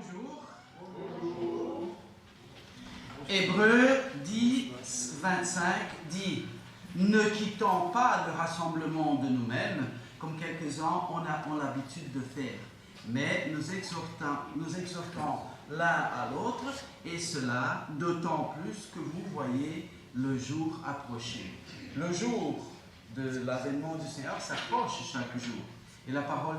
Bonjour. Bonjour. Hébreux 10, 25 dit « Ne quittons pas le rassemblement de nous-mêmes, comme quelques-uns ont l'habitude de faire, mais nous exhortons l'un à l'autre, et cela d'autant plus que vous voyez le jour approcher. » Le jour de l'avènement du Seigneur s'approche chaque jour. Et la parole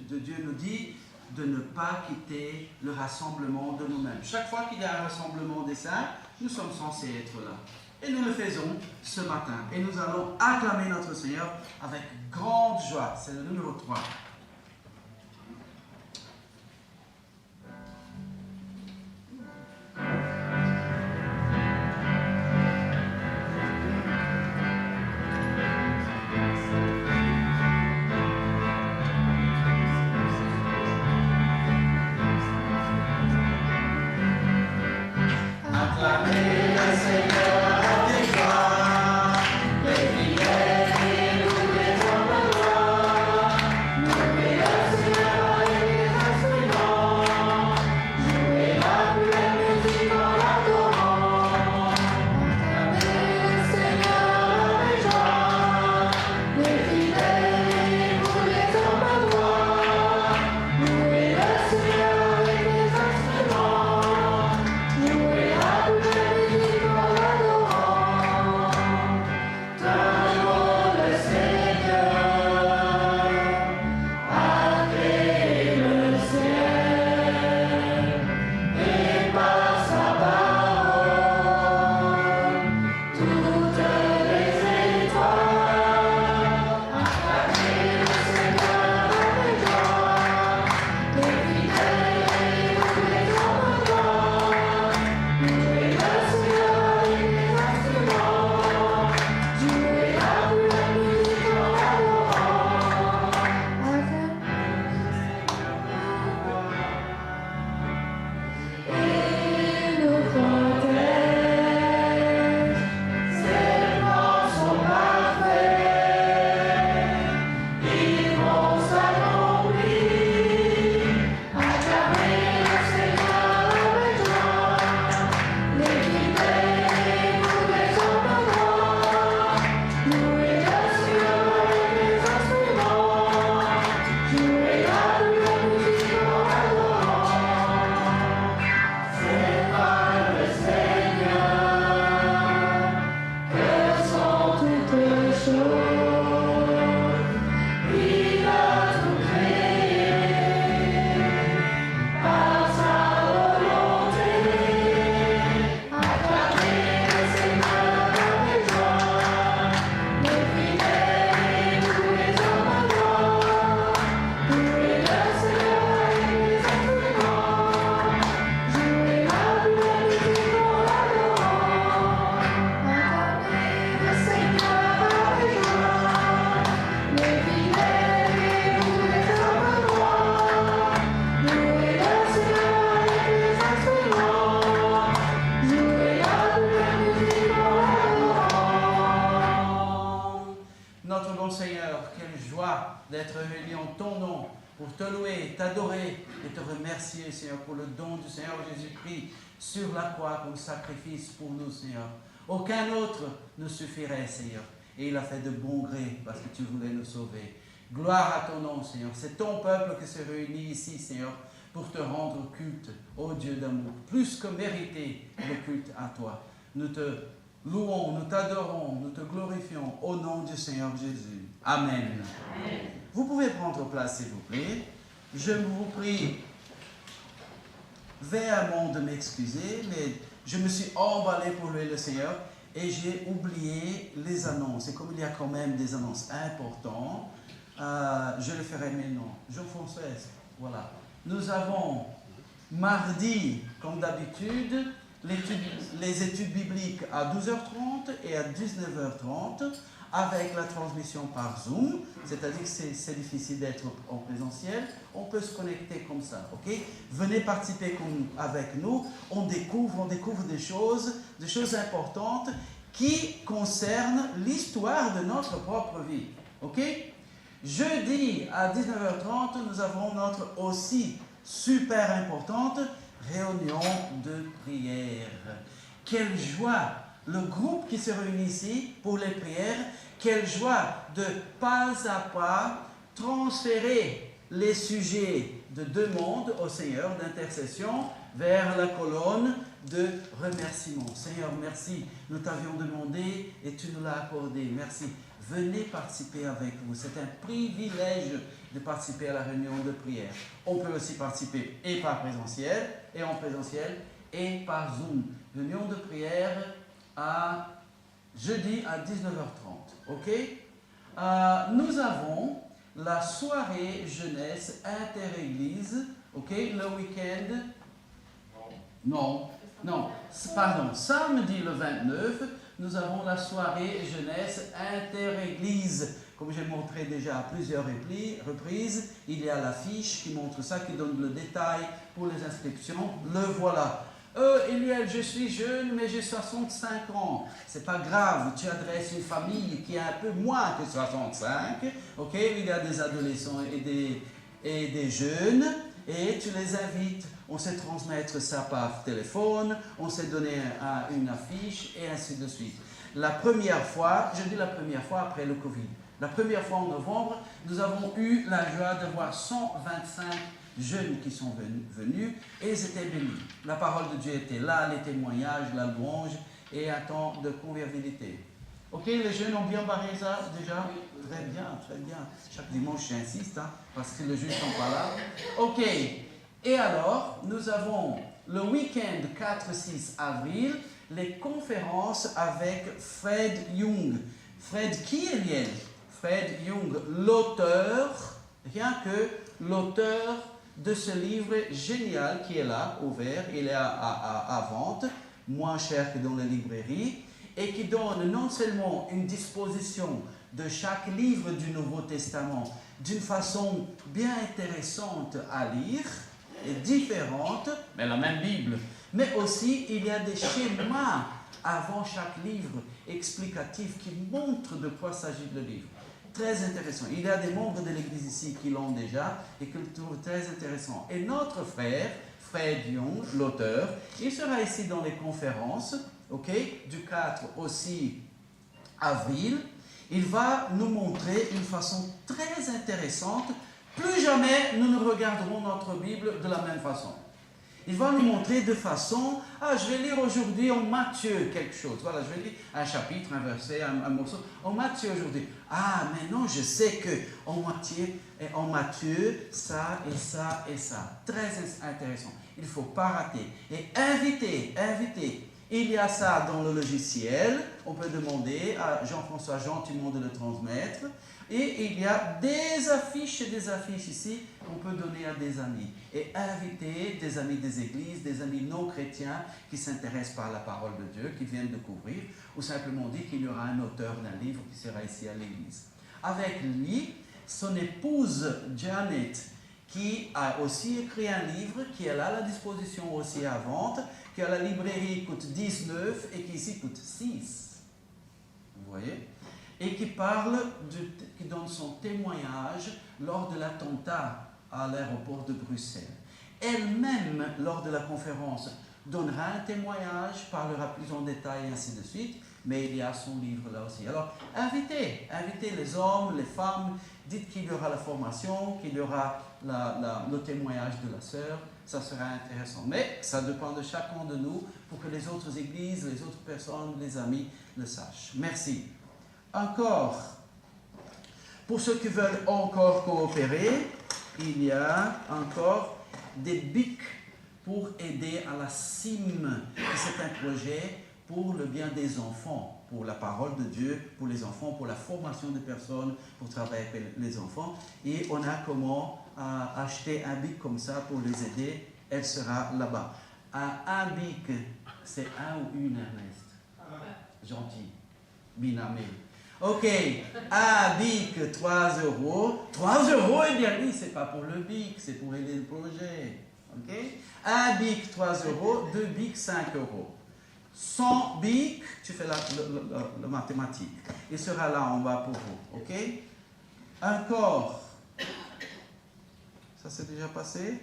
de Dieu nous dit de ne pas quitter le rassemblement de nous-mêmes. Chaque fois qu'il y a un rassemblement des saints, nous sommes censés être là. Et nous le faisons ce matin. Et nous allons acclamer notre Seigneur avec grande joie. C'est le numéro 3. D'être réunis en ton nom pour te louer, t'adorer et te remercier, Seigneur, pour le don du Seigneur Jésus-Christ sur la croix comme sacrifice pour nous, Seigneur. Aucun autre ne suffirait, Seigneur. Et il a fait de bon gré parce que tu voulais nous sauver. Gloire à ton nom, Seigneur. C'est ton peuple qui s'est réuni ici, Seigneur, pour te rendre culte, ô Dieu d'amour. Plus que mériter le culte à toi. Nous te louons, nous t'adorons, nous te glorifions au nom du Seigneur Jésus. Amen. Amen. Vous pouvez prendre place, s'il vous plaît. Je vous prie véhément de m'excuser, mais je me suis emballé pour louer le Seigneur et j'ai oublié les annonces. Et comme il y a quand même des annonces importantes, je le ferai maintenant. Jean-François, voilà. Nous avons mardi, comme d'habitude, les études bibliques à 12h30 et à 19h30 avec la transmission par Zoom, c'est-à-dire que c'est difficile d'être en présentiel, on peut se connecter comme ça, ok? Venez participer avec nous, on découvre des choses importantes qui concernent l'histoire de notre propre vie, ok? Jeudi à 19h30, nous avons notre aussi super importante, réunion de prière. Quelle joie! Le groupe qui se réunit ici pour les prières, quelle joie de pas à pas transférer les sujets de demande au Seigneur, d'intercession, vers la colonne de remerciement. Seigneur, merci. Nous t'avions demandé et tu nous l'as accordé. Merci. Venez participer avec vous. C'est un privilège de participer à la réunion de prière. On peut aussi participer et par présentiel, et en présentiel, et par Zoom. Réunion de prière à jeudi à 19h30. Ok? Nous avons la soirée jeunesse inter-église. Ok? Le week-end. Non. Pardon. Samedi le 29, nous avons la soirée jeunesse inter-église. Comme j'ai montré déjà à plusieurs reprises, il y a l'affiche qui montre ça, qui donne le détail pour les inscriptions. Le voilà. Eliel, je suis jeune, mais j'ai 65 ans. C'est pas grave, tu adresses une famille qui a un peu moins que 65. Ok, il y a des adolescents et des jeunes, et tu les invites. On sait transmettre ça par téléphone, on sait donner une affiche, et ainsi de suite. La première fois, je dis la première fois après le Covid, la première fois en novembre, nous avons eu la joie de voir 125 jeunes qui sont venus et ils étaient bénis. La parole de Dieu était là, les témoignages, la louange et un temps de convivialité. Ok, les jeunes ont bien barré ça déjà? Très bien, très bien. Chaque dimanche, j'insiste, hein, parce que les jeunes ne sont pas là. Ok, et alors, nous avons le week-end 4-6 avril, les conférences avec Fred Young. Fred, qui est lié? Fred Young, l'auteur, rien que l'auteur de ce livre génial qui est là, ouvert, il est à vente, moins cher que dans les librairies, et qui donne non seulement une disposition de chaque livre du Nouveau Testament d'une façon bien intéressante à lire, et différente, mais la même Bible, mais aussi il y a des schémas avant chaque livre explicatifs qui montrent de quoi s'agit le livre. Très intéressant. Il y a des membres de l'Église ici qui l'ont déjà et qui le trouvent très intéressant. Et notre frère, Fred Young, l'auteur, il sera ici dans les conférences, ok, du 4 au 6 avril. Il va nous montrer une façon très intéressante. Plus jamais nous ne regarderons notre Bible de la même façon. Il va nous montrer de façon, je vais lire aujourd'hui en Matthieu quelque chose. Voilà, je vais lire un chapitre, un verset, un morceau. En Matthieu aujourd'hui. Maintenant je sais que en Matthieu, ça et ça et ça. Très intéressant. Il ne faut pas rater. Et inviter. Il y a ça dans le logiciel. On peut demander à Jean-François gentiment de le transmettre. Et il y a des affiches ici qu'on peut donner à des amis. Et inviter des amis des églises, des amis non chrétiens qui s'intéressent par la parole de Dieu, qui viennent découvrir, ou simplement dire qu'il y aura un auteur d'un livre qui sera ici à l'église. Avec lui, son épouse Janet, qui a aussi écrit un livre, qui est là à la disposition aussi à vente, qui à la librairie coûte 19 et qui ici coûte 6. Vous voyez? Et qui qui donne son témoignage lors de l'attentat à l'aéroport de Bruxelles. Elle-même, lors de la conférence, donnera un témoignage, parlera plus en détail et ainsi de suite, mais il y a son livre là aussi. Alors, invitez les hommes, les femmes, dites qu'il y aura la formation, qu'il y aura le témoignage de la sœur, ça sera intéressant. Mais ça dépend de chacun de nous pour que les autres églises, les autres personnes, les amis le sachent. Merci. Encore, pour ceux qui veulent encore coopérer, il y a encore des BIC pour aider à la CIM. C'est un projet pour le bien des enfants, pour la parole de Dieu, pour les enfants, pour la formation des personnes, pour travailler avec les enfants. Et on a comment acheter un BIC comme ça pour les aider. Elle sera là-bas. Un BIC, c'est un ou une, Ernest? Gentil. Binamé. Ok, un BIC, 3 €. 3 €, eh bien oui, c'est pas pour le BIC, c'est pour aider le projet. Ok? Un BIC, 3 €, 2 BIC, 5 €. 100 BIC, tu fais la mathématique. Il sera là en bas pour vous. Ok? Encore. Ça s'est déjà passé?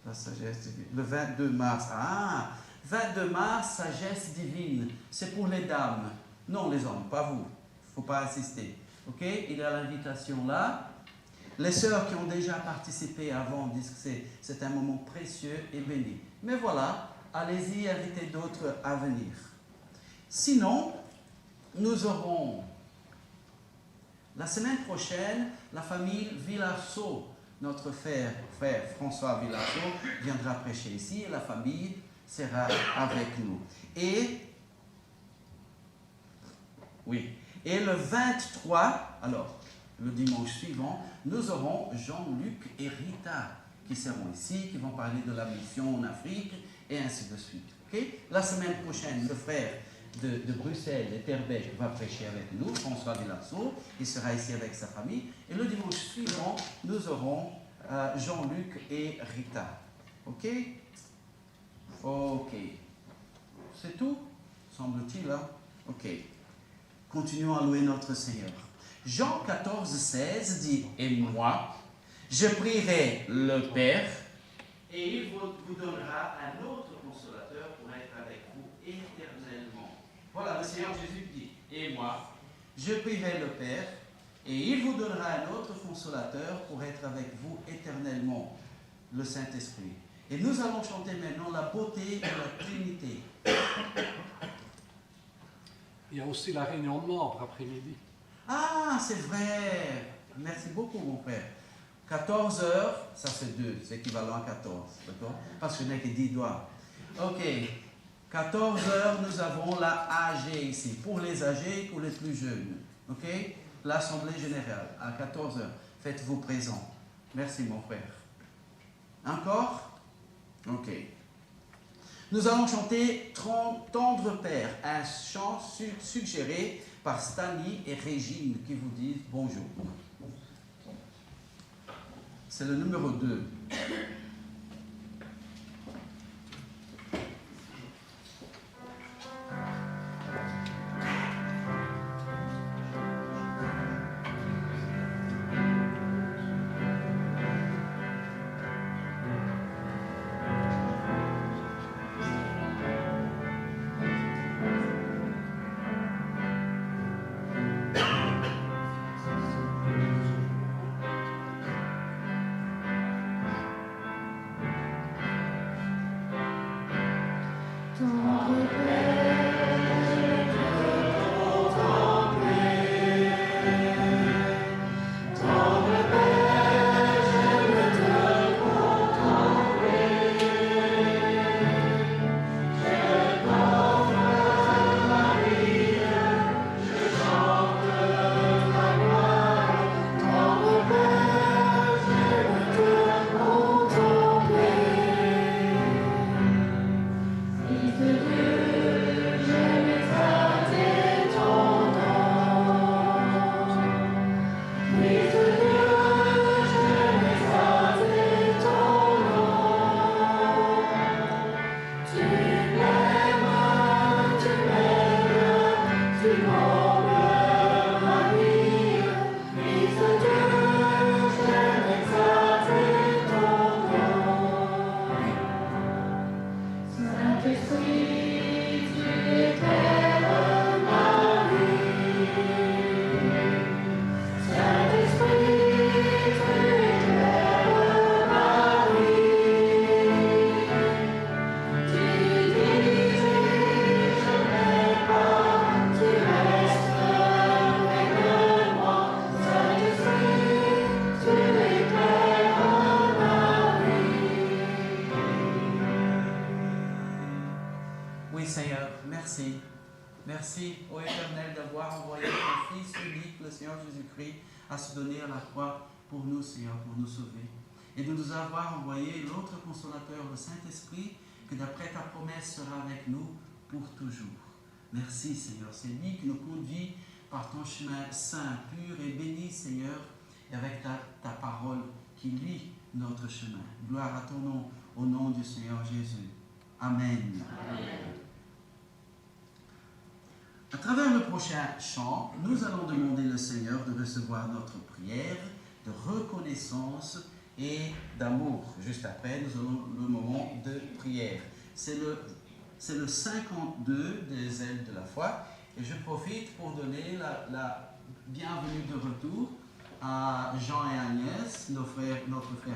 La sagesse divine. Le 22 mars. Ah, 22 mars, sagesse divine. C'est pour les dames. Non, les hommes, pas vous. Il ne faut pas insister. Ok? Il y a l'invitation là. Les sœurs qui ont déjà participé avant disent que c'est un moment précieux et béni. Mais voilà, allez-y, invitez d'autres à venir. Sinon, nous aurons la semaine prochaine la famille Villarceau. Notre frère François Villarceau viendra prêcher ici et la famille sera avec nous. Et le 23, alors le dimanche suivant, nous aurons Jean-Luc et Rita qui seront ici, qui vont parler de la mission en Afrique et ainsi de suite. Okay? La semaine prochaine, le frère de Bruxelles et Terre-Bège va prêcher avec nous, François Villarceau, il sera ici avec sa famille. Et le dimanche suivant, nous aurons Jean-Luc et Rita. Ok? Ok. C'est tout? Semble-t-il, hein? Ok. Continuons à louer notre Seigneur. Jean 14, 16 dit « Et moi, je prierai le Père, et il vous donnera un autre consolateur pour être avec vous éternellement. » Voilà, le Seigneur Jésus dit « Et moi, je prierai le Père, et il vous donnera un autre consolateur pour être avec vous éternellement, le Saint-Esprit. » Et nous allons chanter maintenant la beauté de la Trinité. Il y a aussi la réunion de membres après-midi. Ah, c'est vrai. Merci beaucoup, mon frère. 14 heures, ça c'est 2, c'est équivalent à 14, d'accord? Parce que je n'ai que 10 doigts. Ok. 14 heures, nous avons la AG ici, pour les âgés, pour les plus jeunes. Ok? L'Assemblée Générale, à 14 heures. Faites-vous présent. Merci, mon frère. Encore? Ok. Nous allons chanter Tendre Père, un chant suggéré par Stani et Régine qui vous disent bonjour. C'est le numéro 2. Merci, ô Éternel, d'avoir envoyé ton Fils unique, le Seigneur Jésus-Christ, à se donner à la croix pour nous, Seigneur, pour nous sauver. Et de nous avoir envoyé l'autre consolateur, le Saint-Esprit, que d'après ta promesse sera avec nous pour toujours. Merci, Seigneur. C'est lui qui nous conduit par ton chemin saint, pur et béni, Seigneur, et avec ta parole qui lit notre chemin. Gloire à ton nom, au nom du Seigneur Jésus. Amen. Amen. À travers le prochain chant, nous allons demander au Seigneur de recevoir notre prière de reconnaissance et d'amour. Juste après, nous aurons le moment de prière. C'est le 52 des ailes de la foi. Et je profite pour donner la bienvenue de retour à Jean et Agnès, notre frère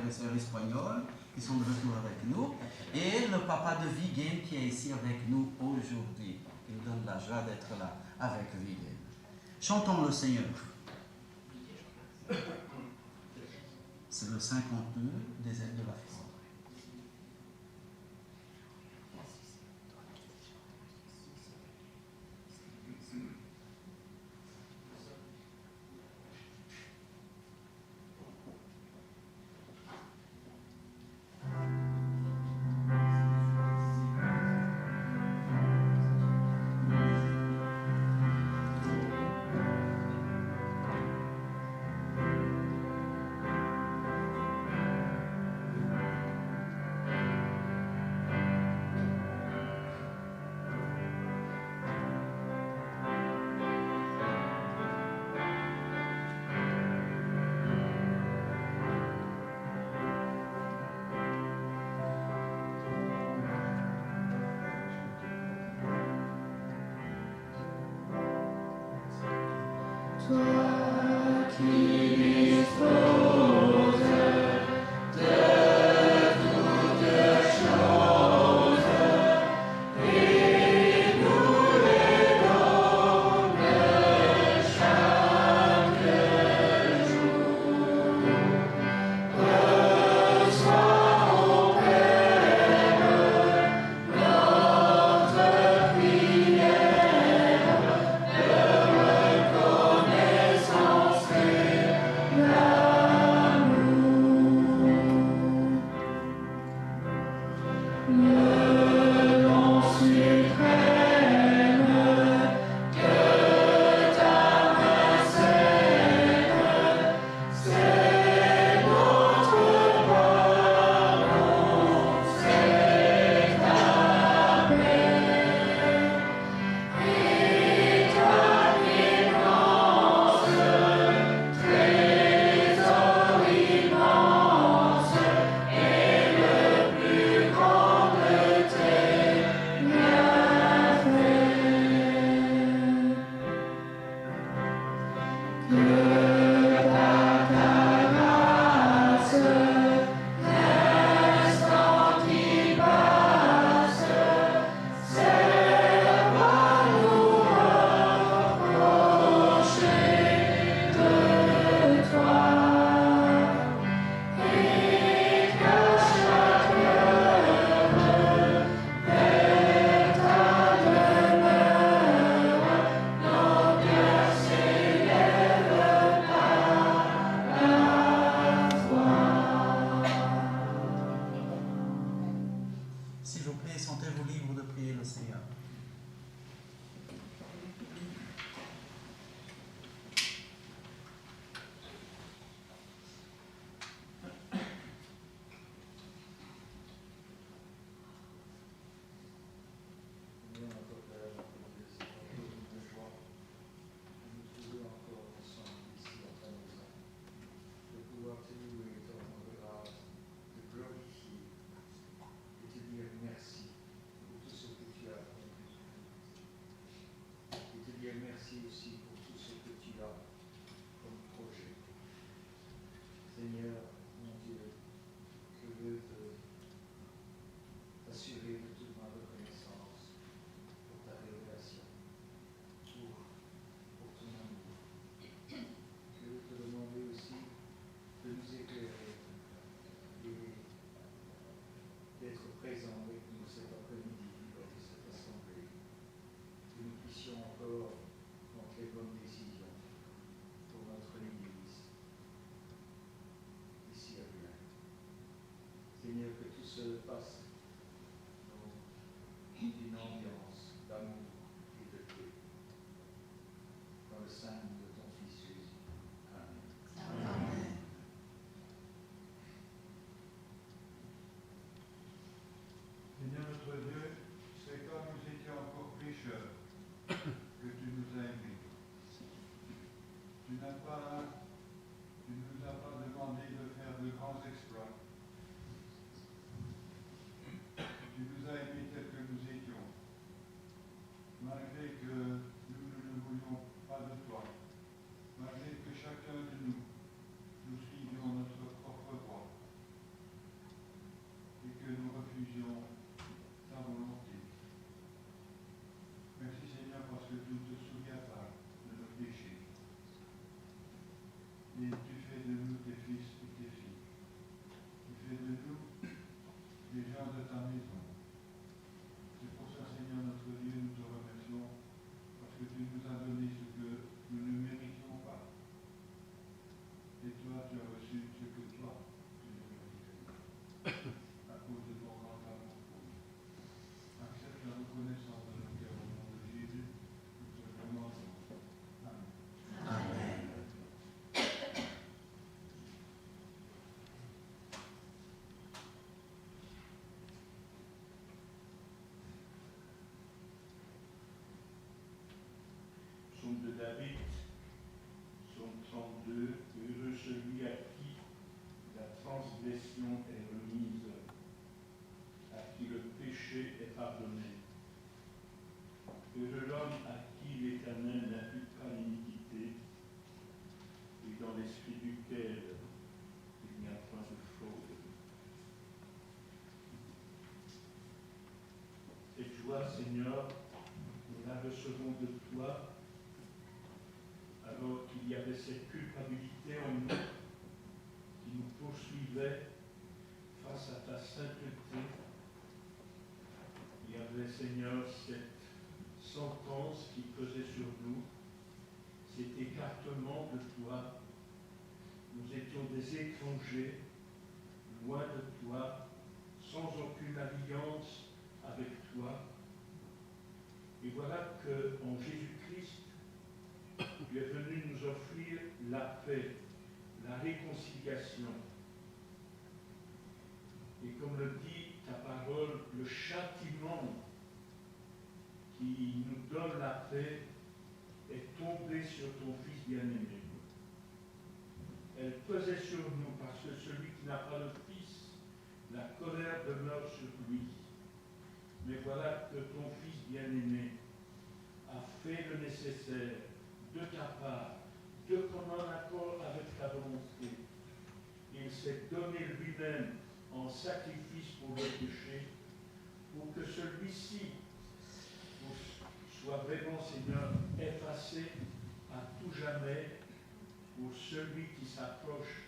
et sœur espagnols, qui sont de retour avec nous, et le papa de Viguen qui est ici avec nous aujourd'hui. Il donne la joie d'être là avec Viguen. Chantons le Seigneur. C'est le 52 des ailes de la foi. Toi qui disposes de toutes choses et nous les donnes chaque jour, reçois, ô Père, notre prière de reconnaissance et d'amour. Le don suprême que ta main scelle, c'est notre pardon, c'est ta paix et ta délivrance, trésor immense et le plus grand de tes bienfaits. Que par ta grâce, l'instant qui passe, serve à nous rapprocher de toi, et qu'à chaque heure, vers ta demeure, nos cœurs s'élèvent par la foi. S'il vous plaît, sentez-vous libre de prier le Seigneur. Seigneur, notre Père, c'est toujours une joie de nous trouver encore ensemble ici à ta maison, de pouvoir te louer, te rendre grâce, te glorifier et te dire merci pour tout ce que tu as accompli. Et te dire merci aussi pour tout ce que tu as comme projet. Seigneur, mon Dieu, je veux t'assurer de toute ma reconnaissance pour ta révélation, pour ton amour. Je veux te demander aussi de nous éclairer et d'être présent avec nous cet après-midi lors de cette assemblée, que nous puissions encore prendre les bonnes décisions pour notre Église ici à Vienne. Seigneur, que tout se passe dans une ambiance d'amour et de paix. Dans le sein de ton Fils Jésus. Amen. Amen. Seigneur notre Dieu, c'est quand nous étions encore pécheurs que tu nous as aimés. Tu ne nous as pas demandé de faire de grands exploits. et tu fais de nous tes fils et tes filles. Tu fais de nous des gens de ta maison. C'est pour ça, Seigneur notre Dieu, nous te remercions, parce que tu nous as donné ce que nous ne méritions pas. Et toi, tu as reçu ce que toi, tu ne méritais pas, à cause de ton grand amour pour nous. Accepte la reconnaissance de nos cœurs au nom de Jésus, nous te demandons. Amen. Amen. Psaume de David, psaume 32, heureux celui à qui la transgression est remise, à qui le péché est pardonné. Heureux l'homme à qui l'Éternel n'impute pas l'iniquité, et dans l'esprit duquel il n'y a point de fraude. Cette joie, Seigneur, nous la recevons de toi, alors qu'il y avait cette culpabilité en nous qui nous poursuivait face à ta sainteté. Il y avait, Seigneur, cette sentence qui pesait sur nous, cet écartement de toi. Nous étions des étrangers, loin de toi, sans aucune alliance avec toi. Et voilà qu'en Jésus-Christ, tu es venu nous offrir la paix, la réconciliation. Et comme le dit ta parole, le châtiment qui nous donne la paix est tombé sur ton Fils bien-aimé. Elle pesait sur nous parce que celui qui n'a pas le Fils, la colère demeure sur lui. Mais voilà que ton Fils bien-aimé a fait le nécessaire de ta part, de commun accord avec ta volonté. Il s'est donné lui-même en sacrifice pour le péché, pour que celui-ci soit vraiment, Seigneur, effacé à tout jamais pour celui qui s'approche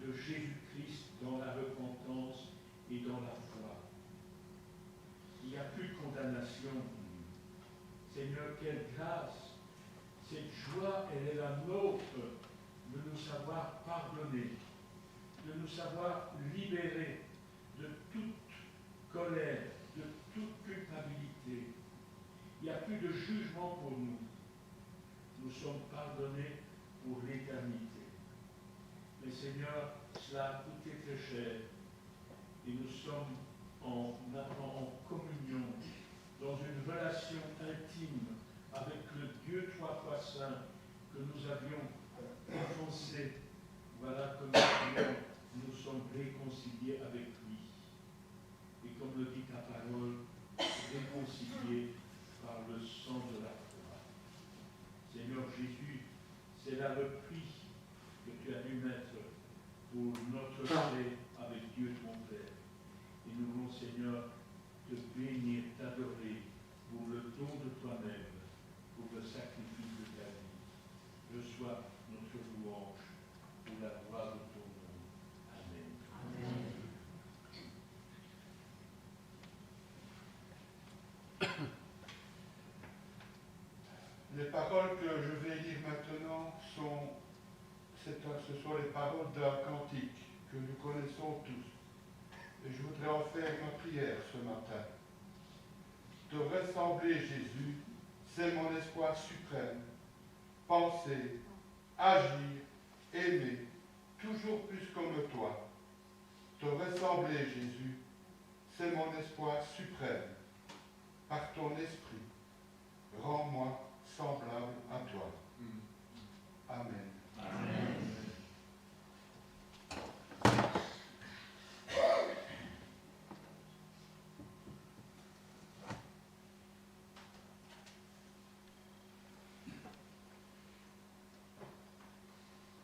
de Jésus-Christ dans la repentance et dans la foi. Il n'y a plus de condamnation. Seigneur, quelle grâce! Cette joie, elle est la nôtre de nous savoir pardonner, de nous savoir libérer de toute colère, de toute culpabilité. Il n'y a plus de jugement pour nous. Nous sommes pardonnés pour l'éternité. Mais Seigneur, cela a coûté très cher. Et nous sommes en communion, dans une relation intime avec le Dieu trois fois saint que nous avions offensé. Voilà que nous sommes réconciliés avec lui. Et comme le dit ta parole, réconciliés par le sang de la croix. Seigneur Jésus, c'est là le prix que tu as dû mettre pour notre paix avec Dieu ton Père. Et nous voulons, Seigneur, te bénir, t'adorer pour le don de toi-même, pour le sacrifice de ta vie. Reçois notre louange pour la gloire de ton nom. Amen. Amen. Les paroles que je vais lire maintenant ce sont les paroles d'un cantique que nous connaissons tous. Et je voudrais en faire ma prière ce matin. Te ressembler, Jésus, c'est mon espoir suprême. Penser, agir, aimer, toujours plus comme toi. Te ressembler, Jésus, c'est mon espoir suprême. Par ton esprit, rends-moi semblable à toi. Amen. Amen.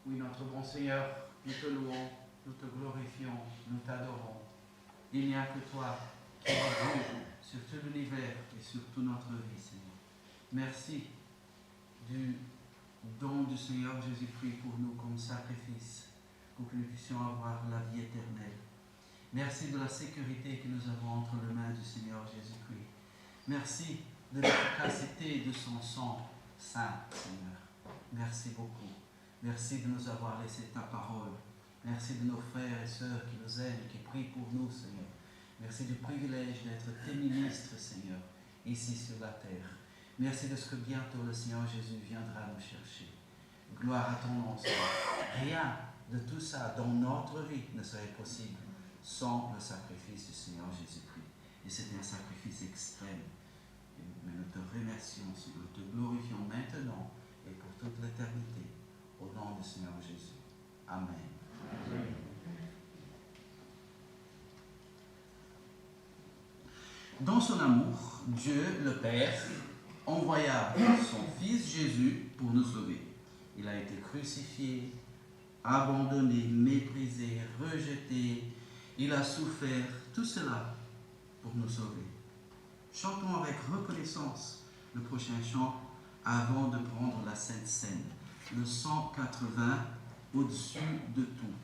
Oui, notre bon Seigneur, nous te louons, nous te glorifions, nous t'adorons. Il n'y a que toi qui es Dieu sur tout l'univers et sur toute notre vie, Seigneur. Merci du don du Seigneur Jésus-Christ pour nous comme comme sacrifice pour que nous puissions avoir la vie éternelle. Merci de la sécurité que nous avons entre les mains du Seigneur Jésus-Christ. Merci de l'efficacité de son sang saint, Seigneur. Merci beaucoup. Merci de nous avoir laissé ta parole. Merci de nos frères et sœurs qui nous aiment, qui prient pour nous, Seigneur. Merci du privilège d'être tes ministres, Seigneur, ici sur la terre. Merci de ce que bientôt le Seigneur Jésus viendra nous chercher. Gloire à ton nom, Seigneur. Rien de tout ça dans notre vie ne serait possible sans le sacrifice du Seigneur Jésus-Christ. Et c'est un sacrifice extrême. Mais nous te remercions, nous te glorifions maintenant et pour toute l'éternité. Au nom du Seigneur Jésus. Amen. Dans son amour, Dieu, le Père, envoya son Fils Jésus pour nous sauver. Il a été crucifié, abandonné, méprisé, rejeté. Il a souffert, tout cela pour nous sauver. Chantons avec reconnaissance le prochain chant avant de prendre la Sainte Seine. Le 180, au-dessus de tout.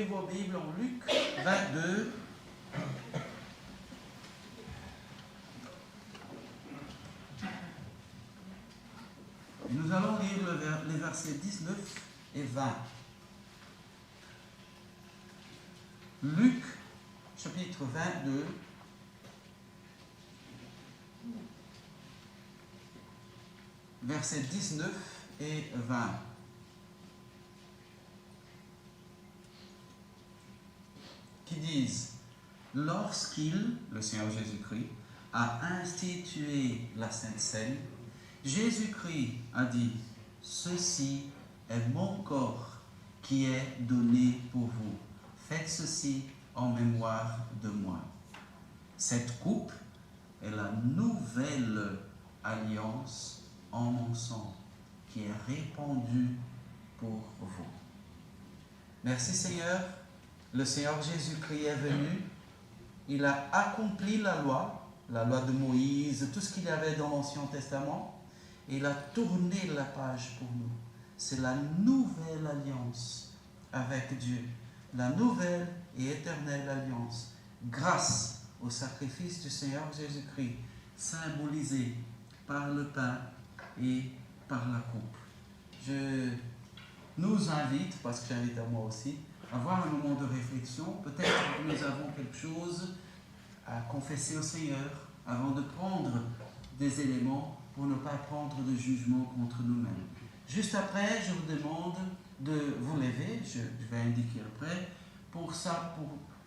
Vos Bibles en Luc 22. Nous allons lire les versets 19 et 20. Luc, chapitre 22. Versets 19 et 20. Qui disent: lorsqu'il, le Seigneur Jésus-Christ, a institué la Sainte Seine, Jésus-Christ a dit, ceci est mon corps qui est donné pour vous. Faites ceci en mémoire de moi. Cette coupe est la nouvelle alliance en mon sang qui est répandue pour vous. Merci Seigneur. Le Seigneur Jésus-Christ est venu. Il a accompli la loi de Moïse, tout ce qu'il y avait dans l'Ancien Testament. Et il a tourné la page pour nous. C'est la nouvelle alliance avec Dieu. La nouvelle et éternelle alliance. Grâce au sacrifice du Seigneur Jésus-Christ, symbolisé par le pain et par la coupe. Je nous invite, parce que j'invite à moi aussi, à avoir un moment de réflexion. Peut-être que nous avons quelque chose à confesser au Seigneur avant de prendre des éléments pour ne pas prendre de jugement contre nous-mêmes. Juste après, je vous demande de vous lever, je vais indiquer après, pour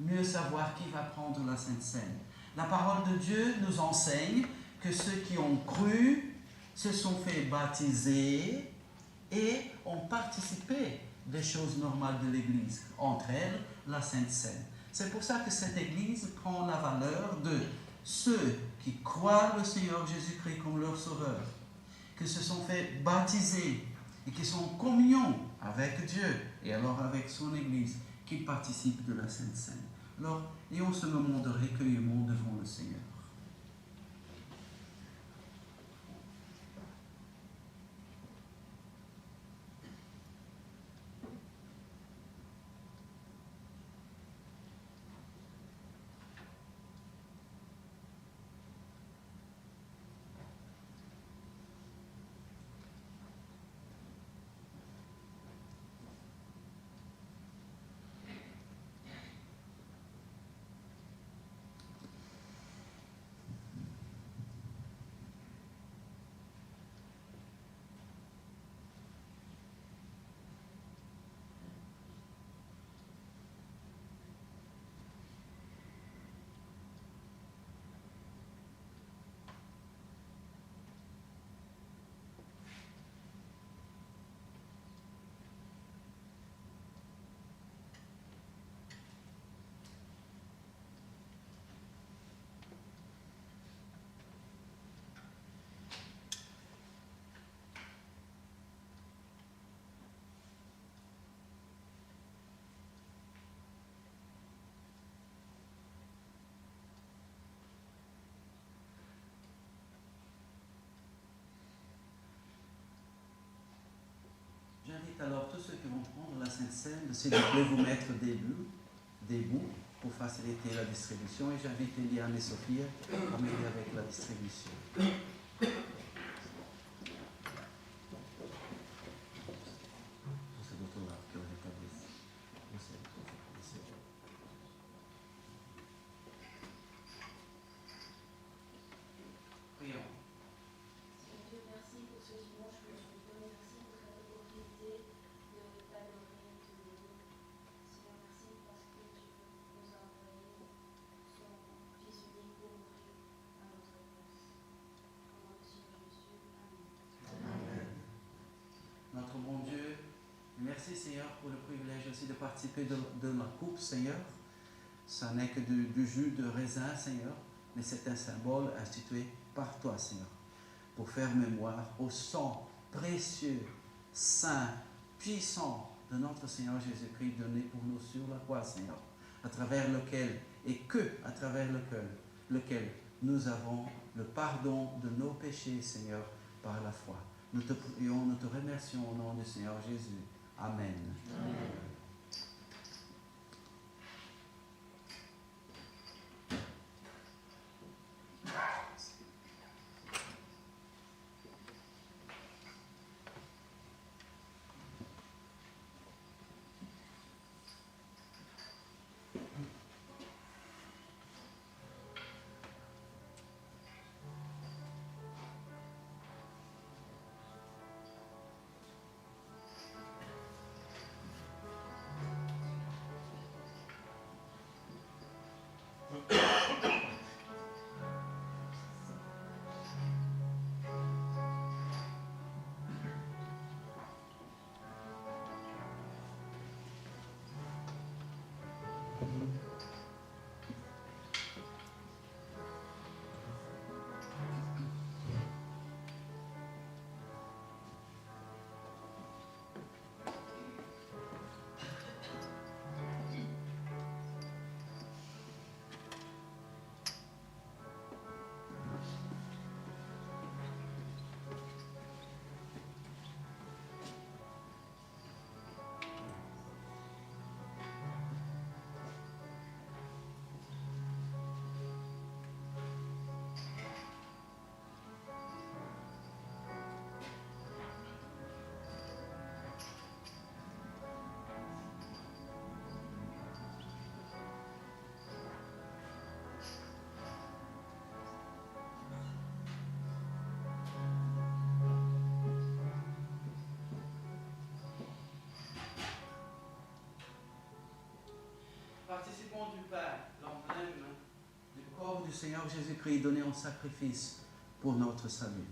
mieux savoir qui va prendre la Sainte Seine. La parole de Dieu nous enseigne que ceux qui ont cru se sont fait baptiser et ont participé des choses normales de l'Église, entre elles la Sainte Seine. C'est pour ça que cette Église prend la valeur de ceux qui croient le Seigneur Jésus-Christ comme leur sauveur, qui se sont fait baptiser et qui sont en communion avec Dieu et alors avec son Église, qui participent de la Sainte Seine. Alors, ayons ce moment de recueillement devant le Seigneur. J'invite alors tous ceux qui vont prendre la Sainte Seine de s'il vous plaît vous mettre debout pour faciliter la distribution. Et j'invite Eliane et Sophia à m'aider avec la distribution. Notre bon Dieu, merci Seigneur pour le privilège aussi de participer de la coupe, Seigneur. Ça n'est que du jus de raisin, Seigneur, mais c'est un symbole institué par toi, Seigneur, pour faire mémoire au sang précieux, saint, puissant de notre Seigneur Jésus-Christ donné pour nous sur la croix, Seigneur, à travers lequel et que à travers lequel nous avons le pardon de nos péchés, Seigneur, par la foi. Nous te prions, nous te remercions au nom du Seigneur Jésus. Amen. Amen. Participons du pain, l'emblème du corps du Seigneur Jésus-Christ donné en sacrifice pour notre salut.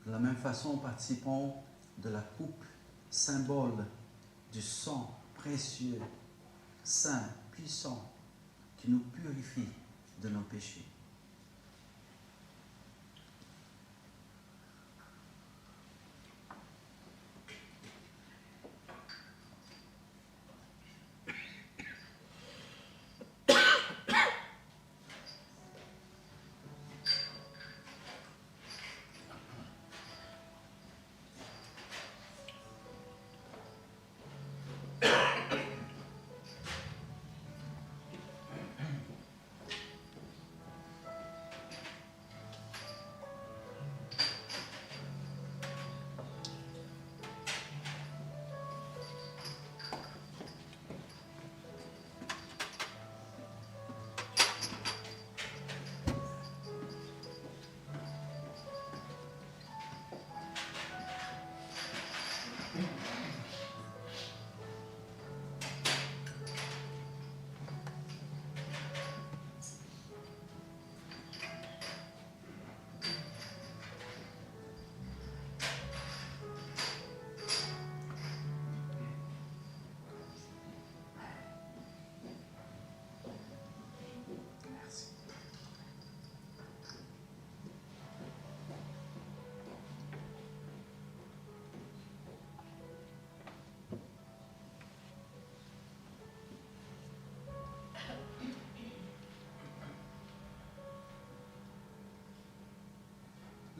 De la même façon, participons de la coupe, symbole du sang précieux, saint, puissant, qui nous purifie de nos péchés.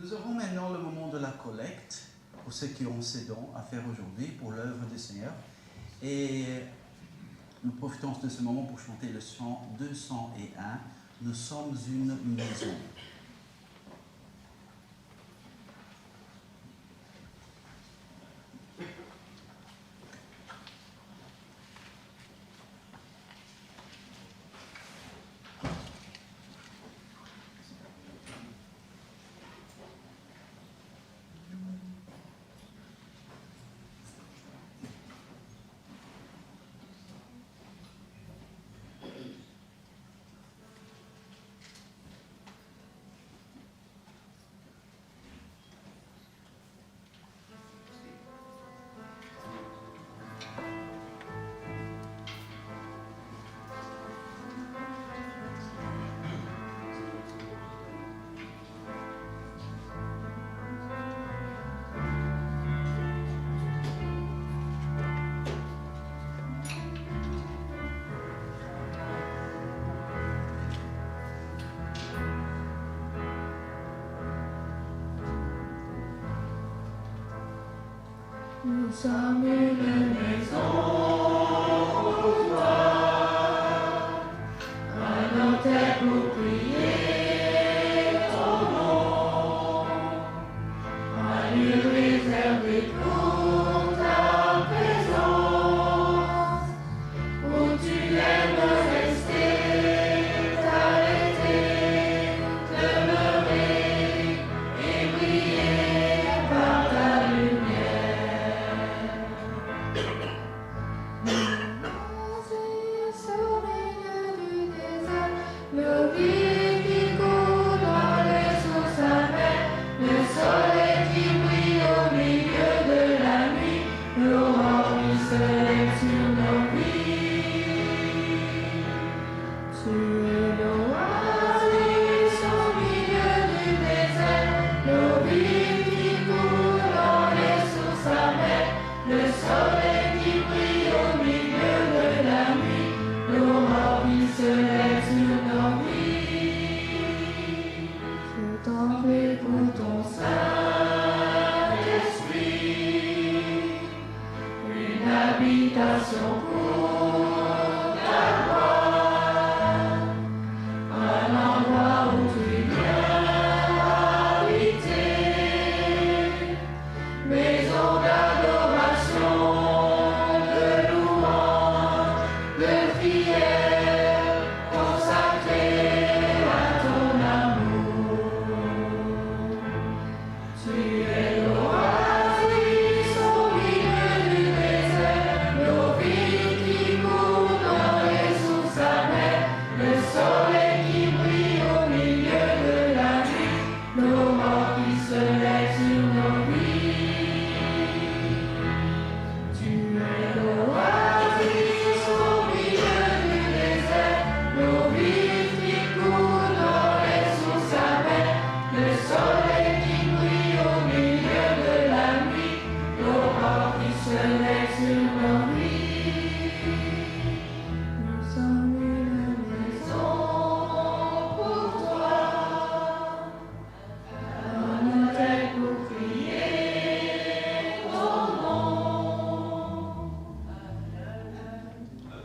Nous aurons maintenant le moment de la collecte pour ceux qui ont ces dons à faire aujourd'hui pour l'œuvre du Seigneur. Et nous profitons de ce moment pour chanter le chant 201. Nous sommes une maison. Nous sommes une maison pour toi, un autel pour prier ton nom, un lieu réservé pour ta présence, où tu aimes rester, t'arrêter, demeurer et briller par ta lumière.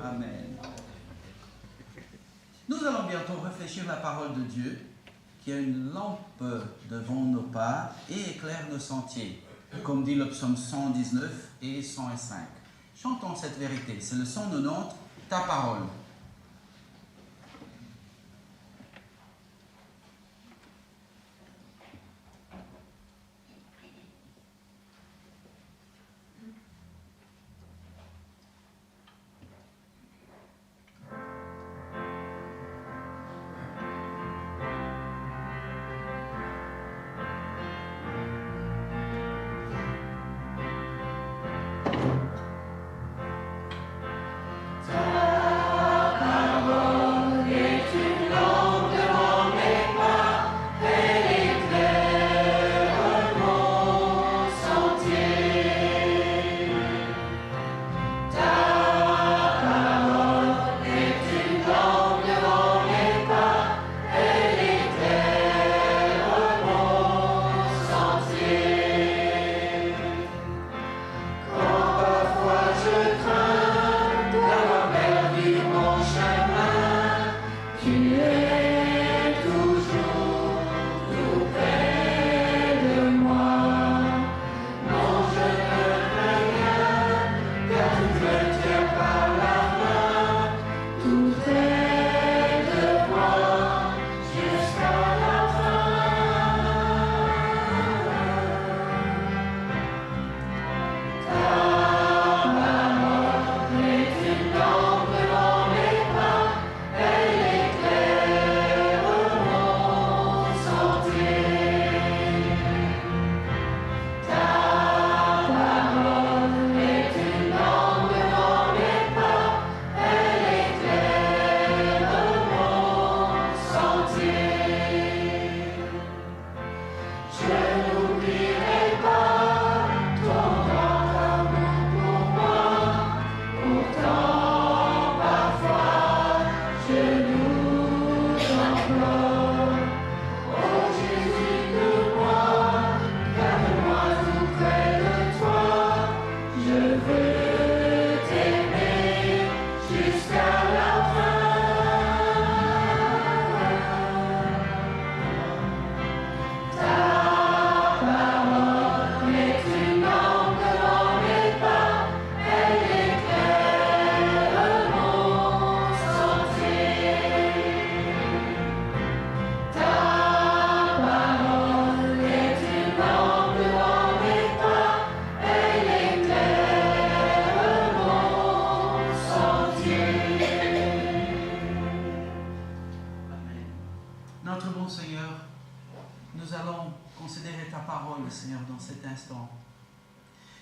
Amen. Nous allons bientôt réfléchir la parole de Dieu, qui est une lampe devant nos pas et éclaire nos sentiers, comme dit le psaume 119 et 105. Chantons cette vérité. C'est le 190, ta parole.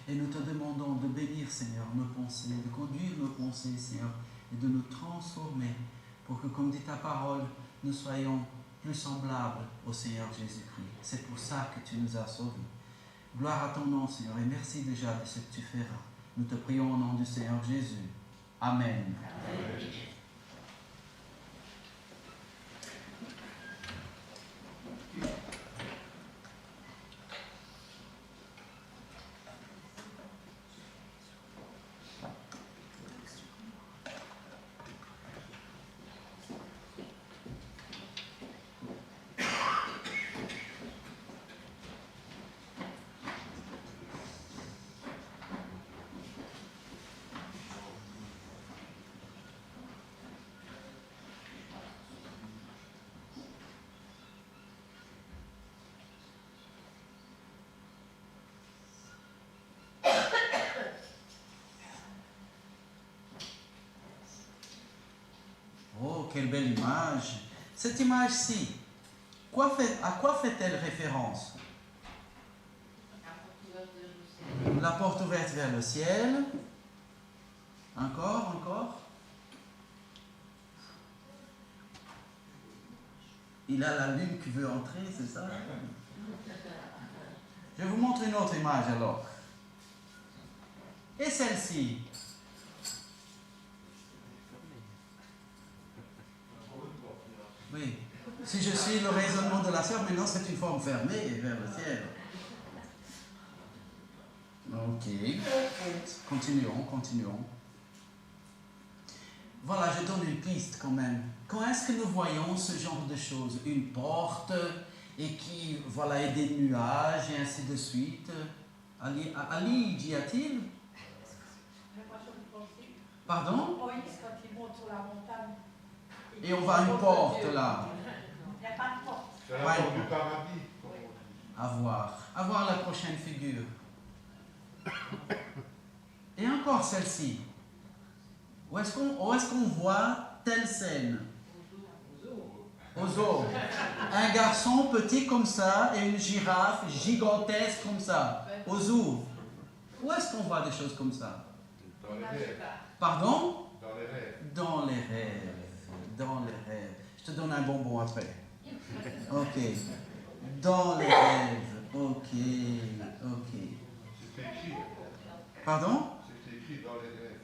Et nous te demandons de bénir, Seigneur, nos pensées, de conduire nos pensées, Seigneur, et de nous transformer pour que, comme dit ta parole, nous soyons plus semblables au Seigneur Jésus-Christ. C'est pour ça que tu nous as sauvés. Gloire à ton nom, Seigneur, et merci déjà de ce que tu feras. Nous te prions au nom du Seigneur Jésus. Amen. Amen. Oh, quelle belle image! Cette image-ci, à quoi fait-elle référence? La porte ouverte vers le ciel. Encore. Il a la lune qui veut entrer, c'est ça? Je vous montre une autre image alors. Et celle-ci? Oui. Si je suis le raisonnement de la sœur, maintenant c'est une forme fermée vers le ciel. Ok. Continuons. voilà, je donne une piste quand même. Quand est-ce que nous voyons ce genre de choses? Une porte et qui, voilà, et des nuages et ainsi de suite. Ali, d'y a-t-il? Pardon? Moïse, quand il monte sur la montagne. Et on voit une porte là. Il n'y a pas de porte. C'est la porte du paradis, comme on dit. À voir. À voir la prochaine figure. Et encore celle-ci. Où est-ce qu'on voit telle scène? Au zoo. Un garçon petit comme ça et une girafe gigantesque comme ça. Au zoo. Où est-ce qu'on voit des choses comme ça? Dans les rêves. Pardon? Dans les rêves. Dans les rêves. Dans les rêves. Je te donne un bonbon après. Ok. Dans les rêves. Ok. Ok. C'est écrit. Pardon? C'est écrit dans les rêves.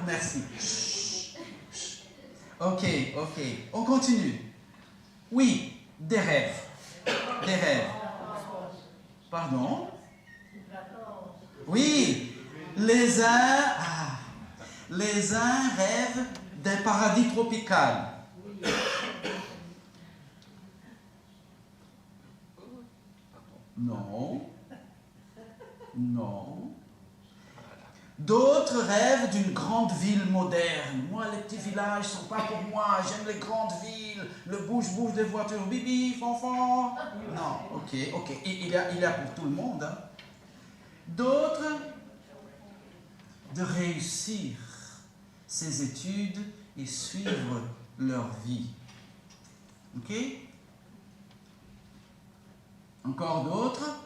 Merci. Chut, chut. Ok, ok. On continue. Oui, des rêves. Des rêves. Pardon? Oui, les uns rêvent d'un paradis tropical. Non. Non. D'autres rêvent d'une grande ville moderne. Moi, les petits villages ne sont pas pour moi. J'aime les grandes villes, le bouge-bouge des voitures, bibi, fanfan. Non, ok, ok. Il y a pour tout le monde. Hein. D'autres, de réussir ses études et suivre leur vie. Ok? Encore d'autres,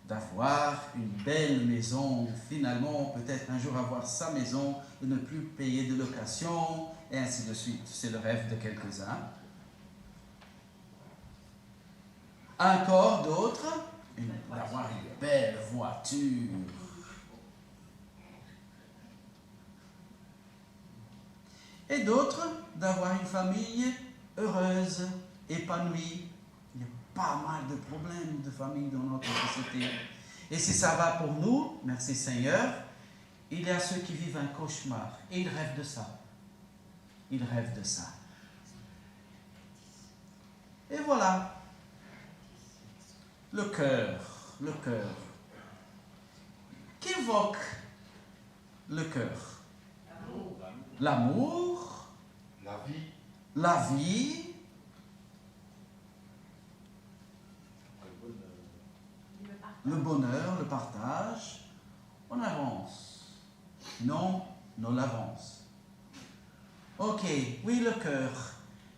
d'avoir une belle maison, finalement, peut-être un jour avoir sa maison et ne plus payer de location, et ainsi de suite. C'est le rêve de quelques-uns. Encore d'autres, d'avoir une belle voiture. Et d'autres, d'avoir une famille heureuse, épanouie. Il y a pas mal de problèmes de famille dans notre société. Et si ça va pour nous, merci Seigneur, il y a ceux qui vivent un cauchemar. Et ils rêvent de ça. Ils rêvent de ça. Et voilà. Le cœur. Le cœur. Qu'évoque le cœur? L'amour. La vie. La vie. Le bonheur, le partage. On avance. Non, on avance. Ok, oui, le cœur.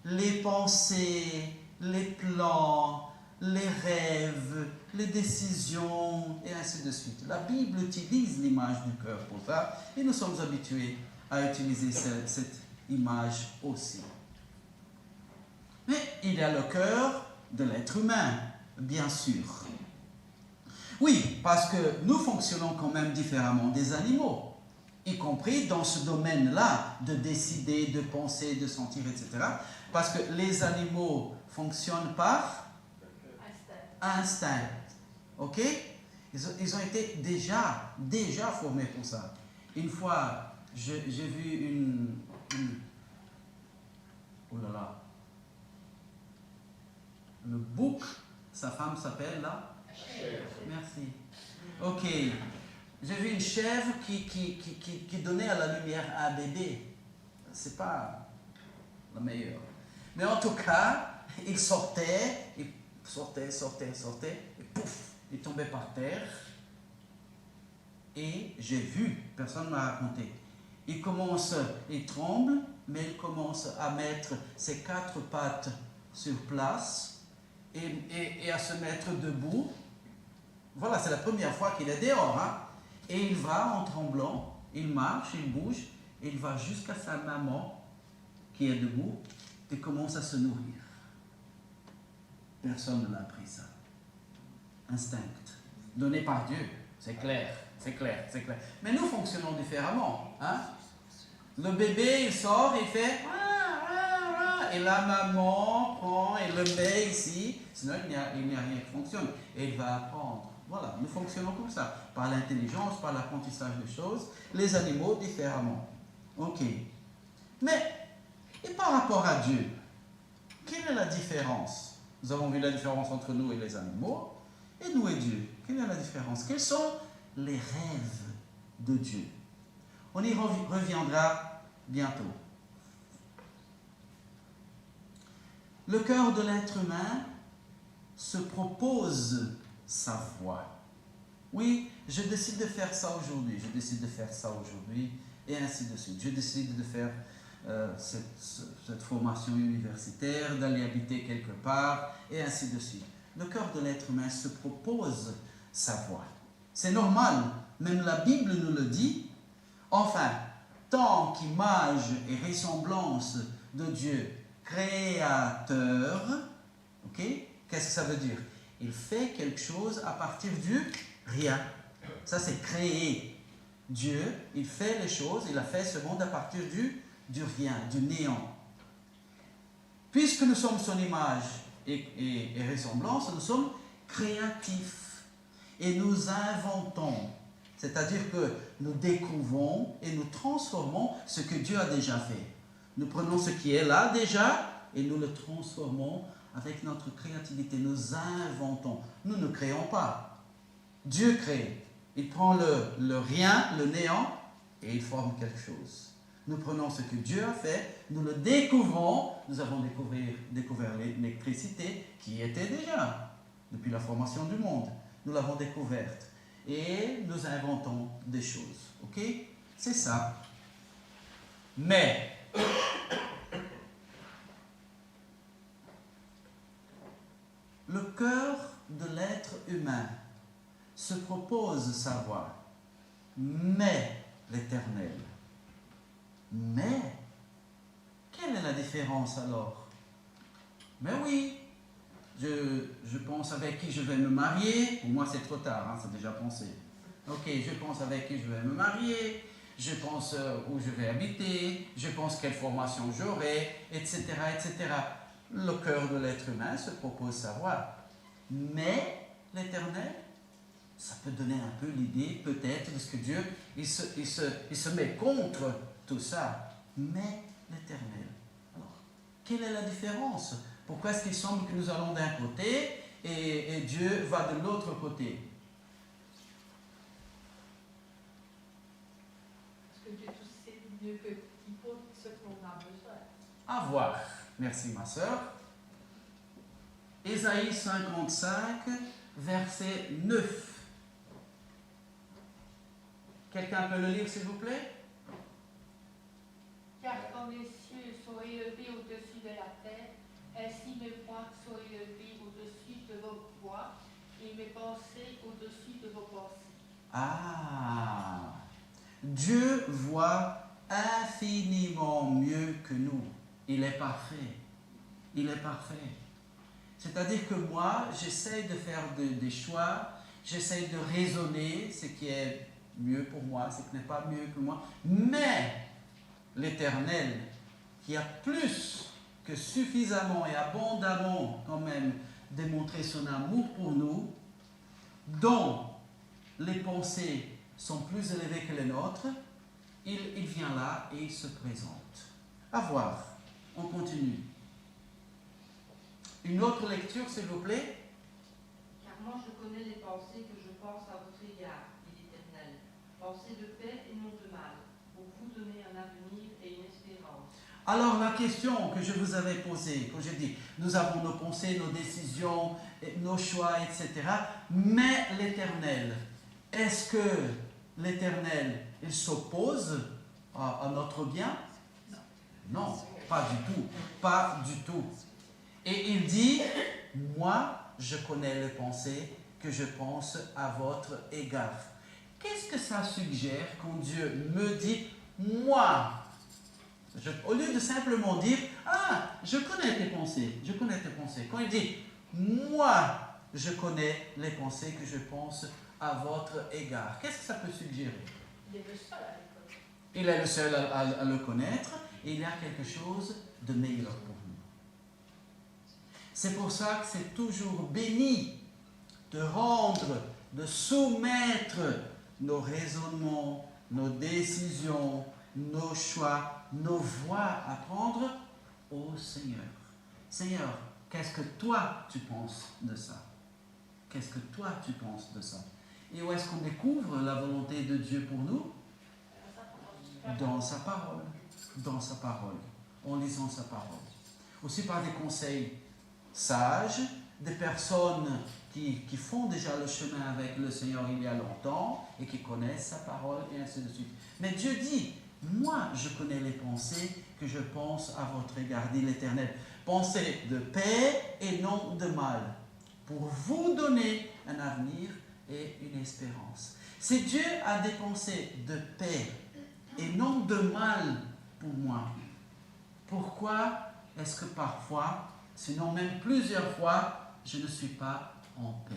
Les pensées, les plans, les rêves, les décisions, et ainsi de suite. La Bible utilise l'image du cœur pour ça, et nous sommes habitués à utiliser cette image aussi. Mais il y a le cœur de l'être humain, bien sûr. Oui, parce que nous fonctionnons quand même différemment des animaux, y compris dans ce domaine-là de décider, de penser, de sentir, etc. Parce que les animaux fonctionnent par instinct. Ok? Ils ont été déjà formés pour ça. Une fois, j'ai vu une... Oh là là. Le bouc, sa femme s'appelle là? Merci. Ok. J'ai vu une chèvre qui donnait à la lumière à un bébé. C'est pas la meilleure. Mais en tout cas, il sortait, et pouf, il tombait par terre. Et j'ai vu, personne ne m'a raconté. Il tremble, mais il commence à mettre ses 4 pattes sur place et à se mettre debout. Voilà, c'est la première fois qu'il est dehors. Hein? Et il va en tremblant, il marche, il bouge, et il va jusqu'à sa maman qui est debout et commence à se nourrir. Personne ne l'a appris ça. Instinct, donné par Dieu, c'est clair. Mais nous fonctionnons différemment. Hein? Le bébé, il sort, il fait... Et la maman prend et le met ici, sinon il n'y a rien qui fonctionne. Et il va apprendre. Voilà, nous fonctionnons comme ça, par l'intelligence, par l'apprentissage des choses, les animaux différemment. Ok. Mais, et par rapport à Dieu, quelle est la différence? Nous avons vu la différence entre nous et les animaux, et nous et Dieu. Quelle est la différence? Quels sont les rêves de Dieu? On y reviendra bientôt. Le cœur de l'être humain se propose sa voie. Oui, je décide de faire ça aujourd'hui, je décide de faire ça aujourd'hui, et ainsi de suite. Je décide de faire cette formation universitaire, d'aller habiter quelque part, et ainsi de suite. Le cœur de l'être humain se propose sa voie. C'est normal, même la Bible nous le dit. Enfin, tant qu'image et ressemblance de Dieu créateur, ok? Qu'est-ce que ça veut dire? Il fait quelque chose à partir du rien. Ça, c'est créer. Dieu, il fait les choses, il a fait ce monde à partir du rien, du néant. Puisque nous sommes son image et ressemblance, nous sommes créatifs. Et nous inventons. C'est-à-dire que nous découvrons et nous transformons ce que Dieu a déjà fait. Nous prenons ce qui est là déjà et nous le transformons avec notre créativité. Nous inventons. Nous ne créons pas. Dieu crée. Il prend le rien, le néant, et il forme quelque chose. Nous prenons ce que Dieu a fait, nous le découvrons. Nous avons découvert l'électricité qui était déjà depuis la formation du monde. Nous l'avons découverte. Et nous inventons des choses. Ok? C'est ça. Mais, le cœur de l'être humain se propose sa voie, mais l'Éternel. Mais, quelle est la différence alors? Mais oui, je pense avec qui je vais me marier. Pour moi, c'est trop tard, hein, c'est déjà pensé. Ok, je pense avec qui je vais me marier, je pense où je vais habiter, je pense quelle formation j'aurai, etc., etc. Le cœur de l'être humain se propose sa voie. Mais l'Éternel, ça peut donner un peu l'idée, peut-être, parce que Dieu, il se met contre tout ça. Mais l'Éternel. Alors, quelle est la différence? Pourquoi est-ce qu'il semble que nous allons d'un côté et Dieu va de l'autre côté? Parce que Dieu tout sait mieux que quiconque ce qu'on a besoin. À voir. Merci ma sœur. Ésaïe 55, verset 9. Quelqu'un peut le lire, s'il vous plaît? Car comme les cieux sont élevés au-dessus de la terre, ainsi mes points sont élevés au-dessus de vos points, et mes pensées au-dessus de vos pensées. Ah! Dieu voit infiniment mieux que nous. Il est parfait. Il est parfait. C'est-à-dire que moi, j'essaie de faire des choix, j'essaie de raisonner ce qui est mieux pour moi, ce qui n'est pas mieux que moi. Mais l'Éternel, qui a plus que suffisamment et abondamment quand même démontré son amour pour nous, dont les pensées sont plus élevées que les nôtres, il vient là et il se présente. À voir. On continue. Une autre lecture, s'il vous plaît. Car moi je connais les pensées que je pense à votre égard, dit l'Éternel, pensées de paix et non de mal, pour vous donner un avenir et une espérance. Alors la question que je vous avais posée, quand j'ai dit, nous avons nos pensées, nos décisions, nos choix, etc. Mais l'Éternel, est-ce que l'Éternel, il s'oppose à notre bien? Non, pas du tout, pas du tout. Et il dit, moi, je connais les pensées que je pense à votre égard. Qu'est-ce que ça suggère quand Dieu me dit, moi, au lieu de simplement dire, ah, je connais tes pensées, je connais tes pensées. Quand il dit, moi, je connais les pensées que je pense à votre égard. Qu'est-ce que ça peut suggérer? Il est le seul à le connaître. Il est le seul à le connaître et il y a quelque chose de meilleur pour nous. C'est pour ça que c'est toujours béni de rendre, de soumettre nos raisonnements, nos décisions nos choix, nos voies à prendre au Seigneur. Seigneur, qu'est-ce que toi tu penses de ça? Qu'est-ce que toi tu penses de ça? Et où est-ce qu'on découvre la volonté de Dieu pour nous? Dans sa parole. Dans sa parole. En lisant sa parole. Aussi par des conseils sages, des personnes qui font déjà le chemin avec le Seigneur il y a longtemps et qui connaissent sa parole et ainsi de suite. Mais Dieu dit, moi je connais les pensées que je pense à votre égard, dit l'Éternel. Pensées de paix et non de mal, pour vous donner un avenir et une espérance. Si Dieu a des pensées de paix et non de mal pour moi, pourquoi est-ce que parfois, sinon même plusieurs fois, je ne suis pas en paix?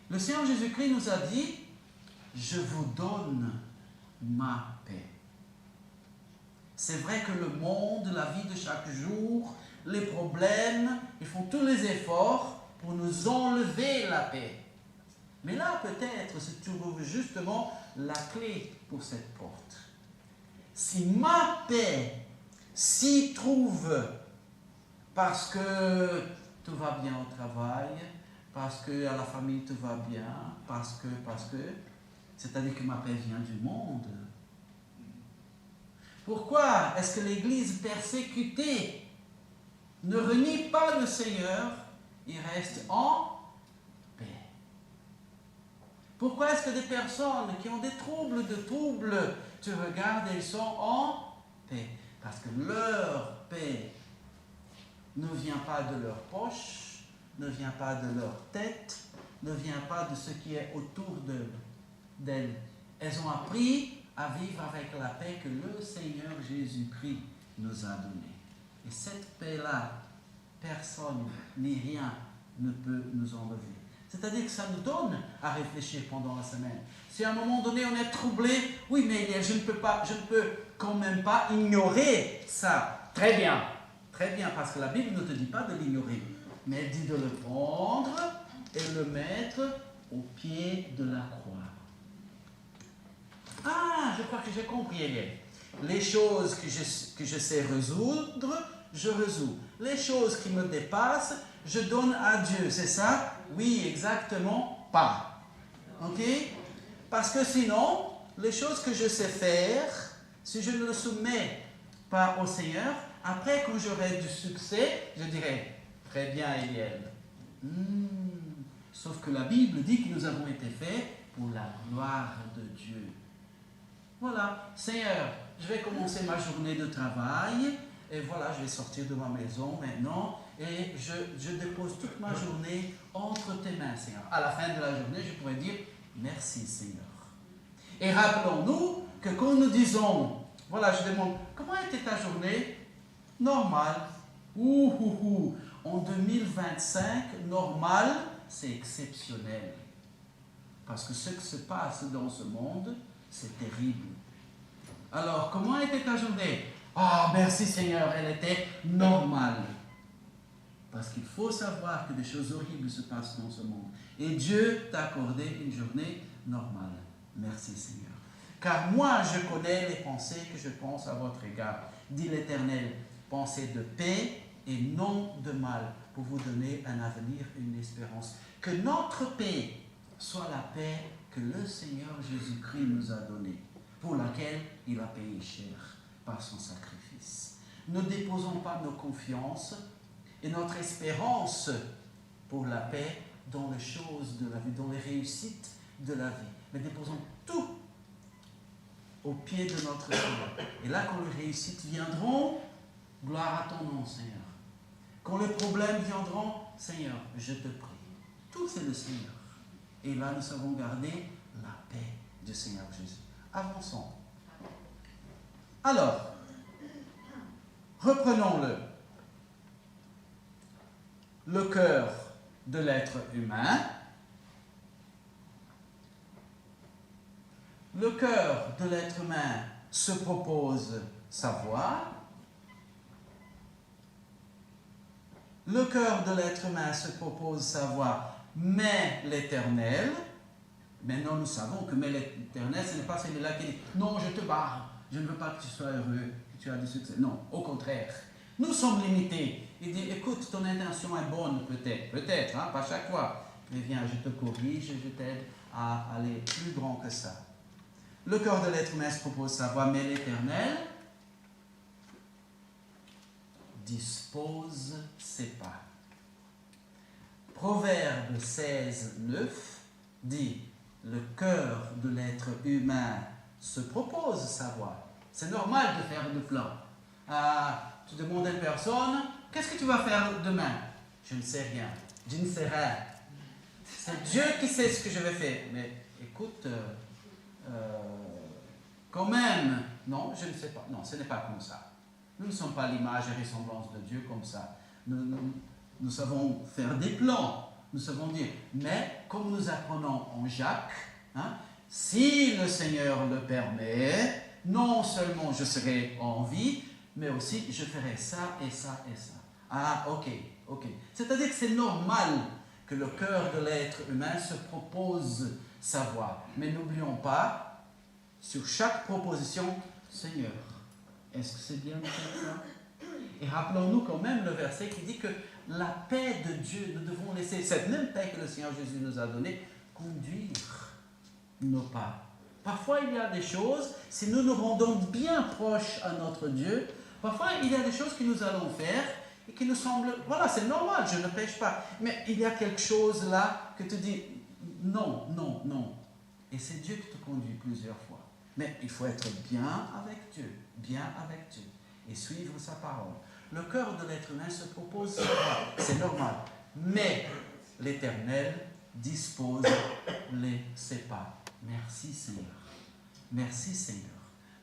Le Seigneur Jésus-Christ nous a dit, je vous donne ma paix. C'est vrai que le monde, la vie de chaque jour, les problèmes, ils font tous les efforts pour nous enlever la paix. Mais là, peut-être, se trouve justement la clé pour cette porte. Si ma paix s'y trouve parce que tout va bien au travail, parce que à la famille tout va bien, parce que, c'est-à-dire que ma paix vient du monde. Pourquoi est-ce que l'Église persécutée ne renie pas le Seigneur, il reste en paix? Pourquoi est-ce que des personnes qui ont des troubles, tu regardes et ils sont en paix? Parce que leur paix ne vient pas de leur poche, ne vient pas de leur tête, ne vient pas de ce qui est autour d'elles. Elles ont appris à vivre avec la paix que le Seigneur Jésus-Christ nous a donnée. Et cette paix-là, personne ni rien ne peut nous enlever. C'est-à-dire que ça nous donne à réfléchir pendant la semaine. Si à un moment donné on est troublé, oui, mais je ne peux quand même pas ignorer ça. Très bien, parce que la Bible ne te dit pas de l'ignorer, mais elle dit de le prendre et le mettre au pied de la croix. Ah, je crois que j'ai compris, Eliel. Les choses que je sais résoudre, je résous. Les choses qui me dépassent, je donne à Dieu. C'est ça? Oui, exactement pas. Ok? Parce que sinon, les choses que je sais faire, si je ne le soumets pas au Seigneur, après, quand j'aurai du succès, je dirai, très bien, Eliel. Sauf que la Bible dit que nous avons été faits pour la gloire de Dieu. Voilà, Seigneur, je vais commencer ma journée de travail, et voilà, je vais sortir de ma maison maintenant, et je dépose toute ma journée entre tes mains, Seigneur. À la fin de la journée, je pourrais dire, merci, Seigneur. Et rappelons-nous que quand nous disons, voilà, je demande, comment était ta journée? Normale. En 2025, normal, c'est exceptionnel. Parce que ce qui se passe dans ce monde, c'est terrible. Alors, comment était ta journée? Ah, merci Seigneur, elle était normale. Parce qu'il faut savoir que des choses horribles se passent dans ce monde. Et Dieu t'a accordé une journée normale. Merci Seigneur. Car moi, je connais les pensées que je pense à votre égard, dit l'Éternel. Pensées de paix et non de mal, pour vous donner un avenir et une espérance. Que notre paix soit la paix que le Seigneur Jésus-Christ nous a donnée, pour laquelle il a payé cher par son sacrifice. Ne déposons pas nos confiances et notre espérance pour la paix dans les choses de la vie, dans les réussites de la vie. Mais déposons tout au pied de notre Seigneur. Et là, quand les réussites viendront, gloire à ton nom, Seigneur. Quand les problèmes viendront, Seigneur, je te prie. Tout c'est le Seigneur. Et là, nous savons garder la paix du Seigneur Jésus. Avançons. Alors, reprenons-le. Le cœur de l'être humain. Le cœur de l'être humain se propose savoir. Le cœur de l'être humain se propose savoir, mais l'Éternel. Maintenant, nous savons que mais l'Éternel, ce n'est pas celui-là qui dit non, je te barre, je ne veux pas que tu sois heureux, que tu aies du succès. Non, au contraire. Nous sommes limités. Il dit, écoute, ton intention est bonne peut-être, hein, pas chaque fois. Mais viens, je te corrige, je t'aide à aller plus grand que ça. Le cœur de l'être humain se propose sa voie, mais l'Éternel dispose ses pas. Proverbe 16, 9 dit, le cœur de l'être humain se propose sa voie. C'est normal de faire le plan. Tu demandes à une personne, qu'est-ce que tu vas faire demain? Je ne sais rien. Je ne sais rien. C'est Dieu qui sait ce que je vais faire. Mais écoute, quand même, non, je ne sais pas. Non, ce n'est pas comme ça. Nous ne sommes pas l'image et ressemblance de Dieu comme ça. Nous savons faire des plans. Nous savons dire, mais comme nous apprenons en Jacques, hein, si le Seigneur le permet, non seulement je serai en vie, mais aussi je ferai ça et ça et ça. Ah, ok. C'est-à-dire que c'est normal que le cœur de l'être humain se propose sa voie. Mais n'oublions pas, sur chaque proposition, Seigneur, est-ce que c'est bien comme ça? Et rappelons-nous quand même le verset qui dit que la paix de Dieu, nous devons laisser cette même paix que le Seigneur Jésus nous a donnée, conduire nos pas. Parfois, il y a des choses, si nous nous rendons bien proches à notre Dieu, parfois, il y a des choses que nous allons faire et qui nous semblent, voilà, c'est normal, je ne pêche pas. Mais il y a quelque chose là que tu dis, non. Et c'est Dieu qui te conduit plusieurs fois. Mais il faut être bien avec Dieu, et suivre sa parole. Le cœur de l'être humain se propose sa voie, c'est normal. Mais l'Éternel dispose ses pas. Merci Seigneur. Merci Seigneur.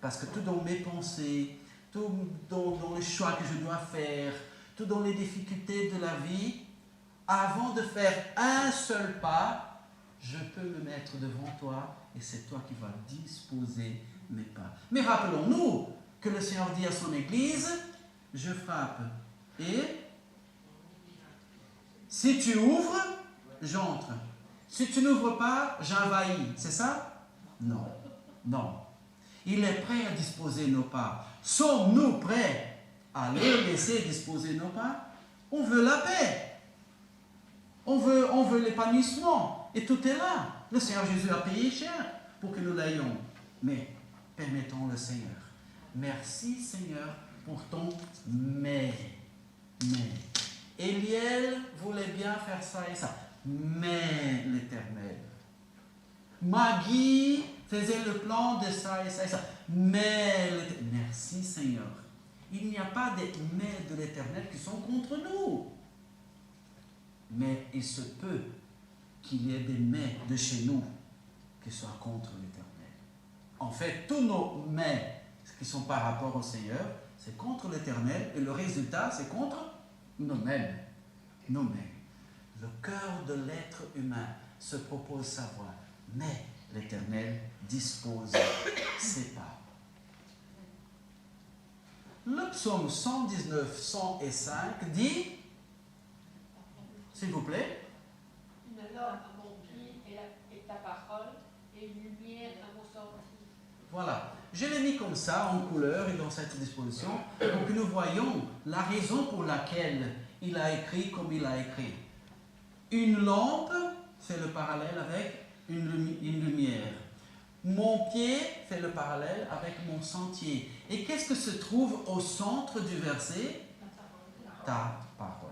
Parce que tout dans mes pensées, tout dans les choix que je dois faire, tout dans les difficultés de la vie, avant de faire un seul pas, je peux me mettre devant toi et c'est toi qui vas disposer mes pas. Mais rappelons-nous que le Seigneur dit à son Église, je frappe et si tu ouvres, j'entre. Si tu n'ouvres pas, j'envahis. C'est ça? Non. Il est prêt à disposer nos pas. Sommes-nous prêts à le laisser disposer nos pas? On veut la paix. On veut l'épanouissement. Et tout est là. Le Seigneur Jésus a payé cher pour que nous l'ayons. Mais permettons le Seigneur. Merci Seigneur pour ton mais. Eliel voulait bien faire ça et ça. Mais l'Éternel. Maggie faisait le plan de ça et ça et ça. Mais l'Éternel. Merci Seigneur. Il n'y a pas des mais de l'Éternel qui sont contre nous. Mais il se peut qu'il y ait des mais de chez nous qui soient contre l'Éternel. En fait, tous nos mais qui sont par rapport au Seigneur, c'est contre l'Éternel et le résultat, c'est contre nous-mêmes. Le cœur de l'être humain se propose sa voie, mais l'Éternel dispose ses pas. Le psaume 119, 105 dit, s'il vous plaît, une lampe à mon pied et ta parole, et une lumière à mon sortie. Voilà. Je l'ai mis comme ça, en couleur et dans cette disposition, pour que nous voyions la raison pour laquelle il a écrit comme il a écrit. Une lampe fait le parallèle avec une lumière. Mon pied fait le parallèle avec mon sentier. Et qu'est-ce que se trouve au centre du verset? Ta parole.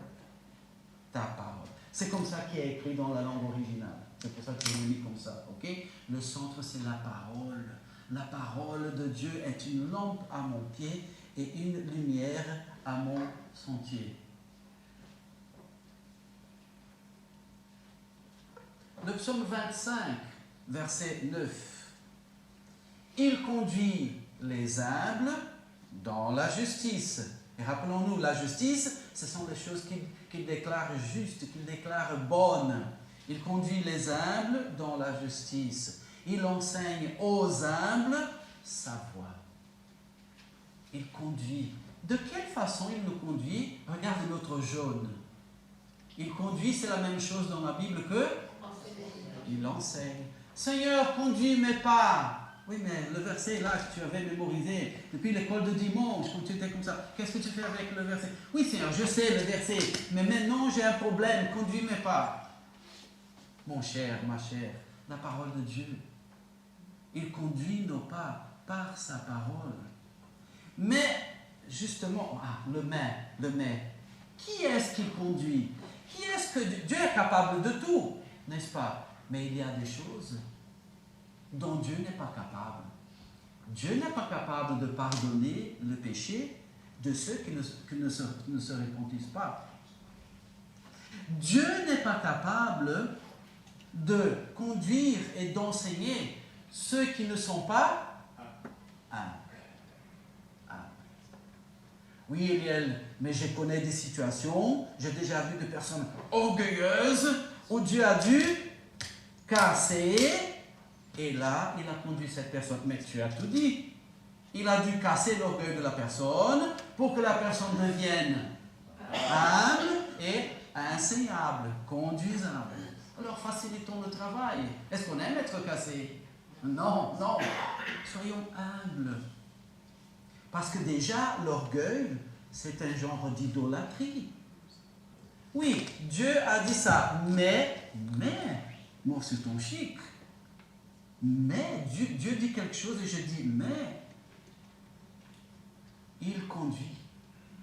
Ta parole. C'est comme ça qu'il est écrit dans la langue originale. C'est pour ça que je l'ai mis comme ça. Okay? Le centre, c'est la parole. La parole de Dieu est une lampe à mon pied et une lumière à mon sentier. Le psaume 25, verset 9. Il conduit les humbles dans la justice. Et rappelons-nous, la justice, ce sont les choses qu'il déclare justes, qu'il déclare bonnes. Il conduit les humbles dans la justice. Il enseigne aux humbles sa voie. Il conduit. De quelle façon il nous conduit? Regardez notre jaune. Il conduit, c'est la même chose dans la Bible que? Il enseigne. Seigneur, conduis mes pas. Oui, mais le verset là que tu avais mémorisé depuis l'école de dimanche, quand tu étais comme ça, qu'est-ce que tu fais avec le verset? Oui, Seigneur, je sais le verset, mais maintenant j'ai un problème, conduis mes pas. Mon cher, ma chère, la parole de Dieu, il conduit nos pas par sa parole. Mais, justement, le mais, qui est-ce qui conduit? Qui est-ce que Dieu est capable de tout, n'est-ce pas? Mais il y a des choses dont Dieu n'est pas capable. Dieu n'est pas capable de pardonner le péché de ceux qui ne se repentissent pas. Dieu n'est pas capable de conduire et d'enseigner ceux qui ne sont pas humbles. Oui, Eliel, mais je connais des situations, j'ai déjà vu des personnes orgueilleuses où Dieu a dû casser, et là, il a conduit cette personne. Mais tu as tout dit. Il a dû casser l'orgueil de la personne pour que la personne devienne humble et enseignable, conduisable. Alors facilitons le travail. Est-ce qu'on aime être cassé? Non, non. Soyons humbles. Parce que déjà, l'orgueil, c'est un genre d'idolâtrie. Oui, Dieu a dit ça, mais, moi c'est ton chic. Mais, Dieu dit quelque chose et je dis, mais, il conduit.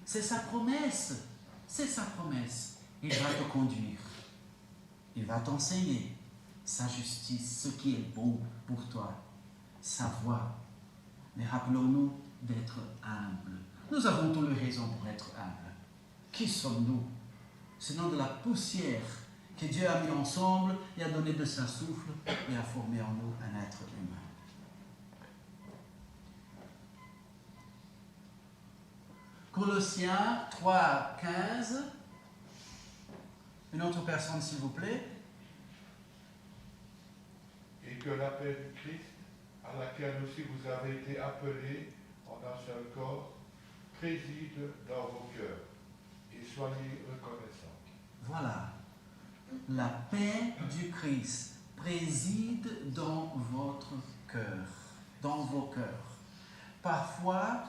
C'est sa promesse. C'est sa promesse. Il va te conduire. Il va t'enseigner sa justice, ce qui est bon pour toi, sa voie. Mais rappelons-nous d'être humbles. Nous avons toutes les raisons pour être humbles. Qui sommes-nous? Sinon de la poussière que Dieu a mis ensemble et a donné de sa souffle et a formé en nous un être humain. Colossiens 3, 15. Une autre personne, s'il vous plaît. Et que la paix du Christ, à laquelle aussi vous avez été appelés en un seul corps, préside dans vos cœurs. Et soyez reconnaissants. Voilà. La paix du Christ préside dans votre cœur, dans vos cœurs. Parfois,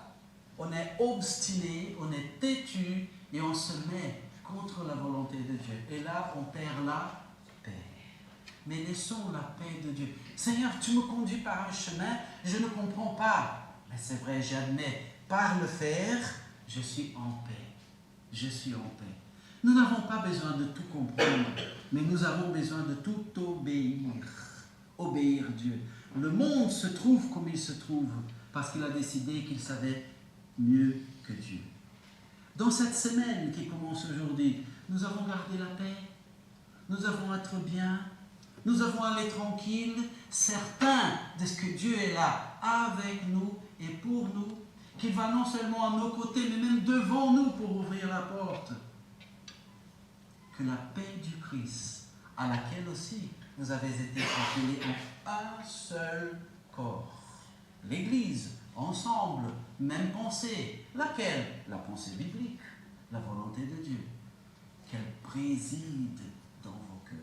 on est obstiné, on est têtu et on se met contre la volonté de Dieu. Et là, on perd la paix. Mais laissons la paix de Dieu. Seigneur, tu me conduis par un chemin, je ne comprends pas. Mais c'est vrai, j'admets, par le faire, je suis en paix. Je suis en paix. Nous n'avons pas besoin de tout comprendre, mais nous avons besoin de tout obéir. Obéir Dieu. Le monde se trouve comme il se trouve, parce qu'il a décidé qu'il savait mieux que Dieu. Dans cette semaine qui commence aujourd'hui, nous avons gardé la paix, nous avons être bien, nous avons aller tranquille, certains de ce que Dieu est là avec nous et pour nous, qu'il va non seulement à nos côtés, mais même devant nous pour ouvrir la porte. Que la paix du Christ, à laquelle aussi vous avez été appelés en un seul corps. L'Église, ensemble, même pensée. Laquelle? La pensée biblique, la volonté de Dieu. Qu'elle préside dans vos cœurs.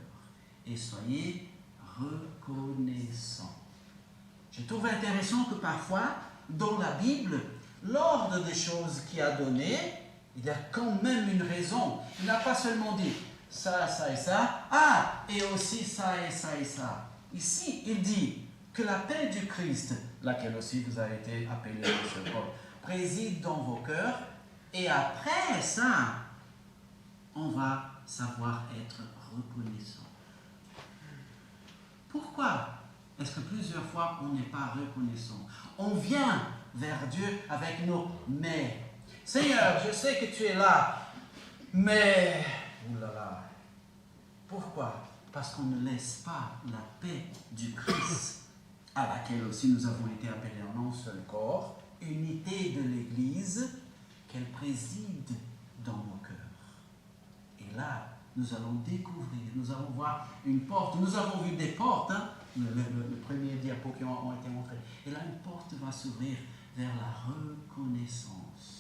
Et soyez reconnaissants. Je trouve intéressant que parfois, dans la Bible, l'ordre des choses qu'il a donné, il y a quand même une raison. Il n'a pas seulement dit ça, ça et ça. Ah, et aussi ça et ça et ça. Ici, il dit que la paix du Christ, laquelle aussi vous avez été appelés dans ce corps, préside dans vos cœurs. Et après ça, on va savoir être reconnaissant. Pourquoi est-ce que plusieurs fois on n'est pas reconnaissant? On vient vers Dieu avec nos mais. Seigneur, je sais que tu es là, mais... Oulala. Pourquoi? Parce qu'on ne laisse pas la paix du Christ, à laquelle aussi nous avons été appelés en un seul corps, unité de l'Église, qu'elle préside dans nos cœurs. Et là, nous allons découvrir, nous allons voir une porte. Nous avons vu des portes, hein, le premier diapo qui ont été montrés. Et là, une porte va s'ouvrir vers la reconnaissance.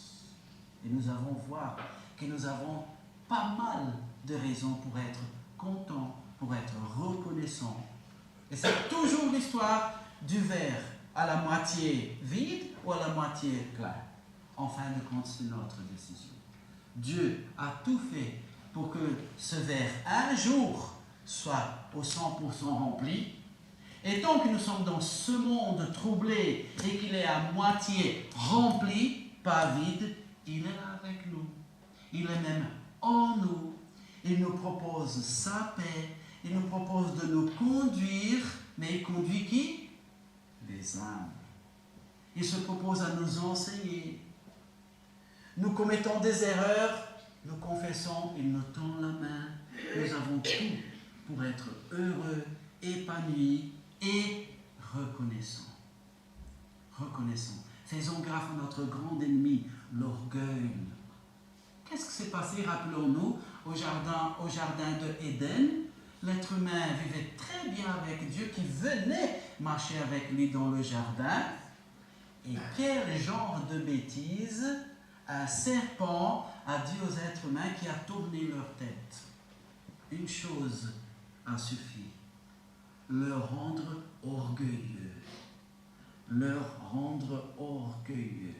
Et nous allons voir que nous avons pas mal de raisons pour être contents, pour être reconnaissants. Et c'est toujours l'histoire du verre à la moitié vide ou à la moitié plein. En fin de compte, c'est notre décision. Dieu a tout fait pour que ce verre, un jour, soit au 100% rempli. Et tant que nous sommes dans ce monde troublé et qu'il est à moitié rempli, pas vide, il est là avec nous. Il est même en nous. Il nous propose sa paix. Il nous propose de nous conduire. Mais il conduit qui? Les âmes. Il se propose à nous enseigner. Nous commettons des erreurs. Nous confessons, il nous tend la main. Nous avons tout pour être heureux, épanouis et reconnaissants. Reconnaissants. Faisons gaffe à notre grand ennemi, l'orgueil. Qu'est-ce qui s'est passé, rappelons-nous, au jardin de Éden? L'être humain vivait très bien avec Dieu qui venait marcher avec lui dans le jardin. Et quel genre de bêtise un serpent a dit aux êtres humains qui a tourné leur tête. Une chose a suffi, leur rendre orgueilleux. Leur rendre orgueilleux.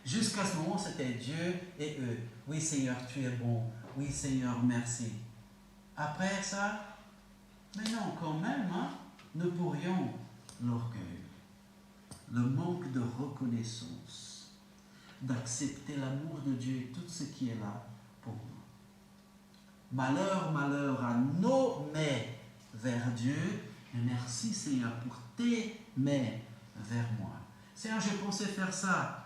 Jusqu'à ce moment, c'était Dieu et eux. Oui Seigneur, tu es bon. Oui Seigneur, merci. Après ça, mais non, quand même, hein, nous pourrions l'orgueil, le manque de reconnaissance, d'accepter l'amour de Dieu et tout ce qui est là pour nous. Malheur, malheur à nos mais vers Dieu, et merci Seigneur pour tes mais vers moi. Seigneur, je pensais faire ça.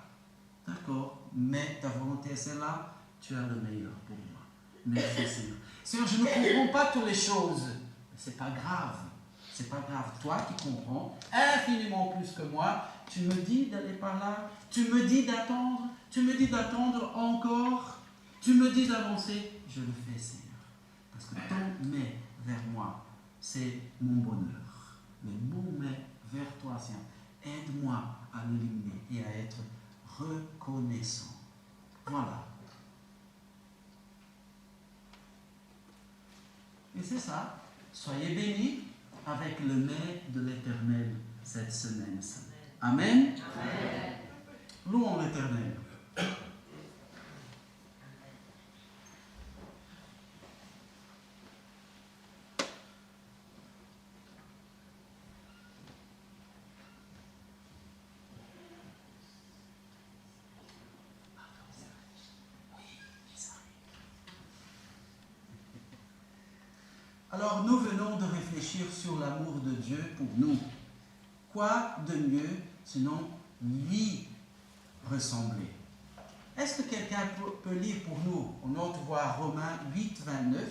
D'accord, mais ta volonté est celle-là, tu as le meilleur pour moi. Merci Seigneur. Seigneur, je ne comprends pas toutes les choses. C'est pas grave. C'est pas grave. Toi qui comprends infiniment plus que moi, tu me dis d'aller par là, tu me dis d'attendre, tu me dis d'attendre encore, tu me dis d'avancer. Je le fais, Seigneur. Parce que ton mais vers moi, c'est mon bonheur. Mais mon mais vers toi, Seigneur, aide-moi à l'éliminer et à être reconnaissant. Voilà. Et c'est ça. Soyez bénis avec le mais de l'Éternel cette semaine. Amen. Amen. Louons l'Éternel. Alors nous venons de réfléchir sur l'amour de Dieu pour nous. Quoi de mieux sinon lui ressembler? Est-ce que quelqu'un peut lire pour nous? On note voir Romains 8, 29.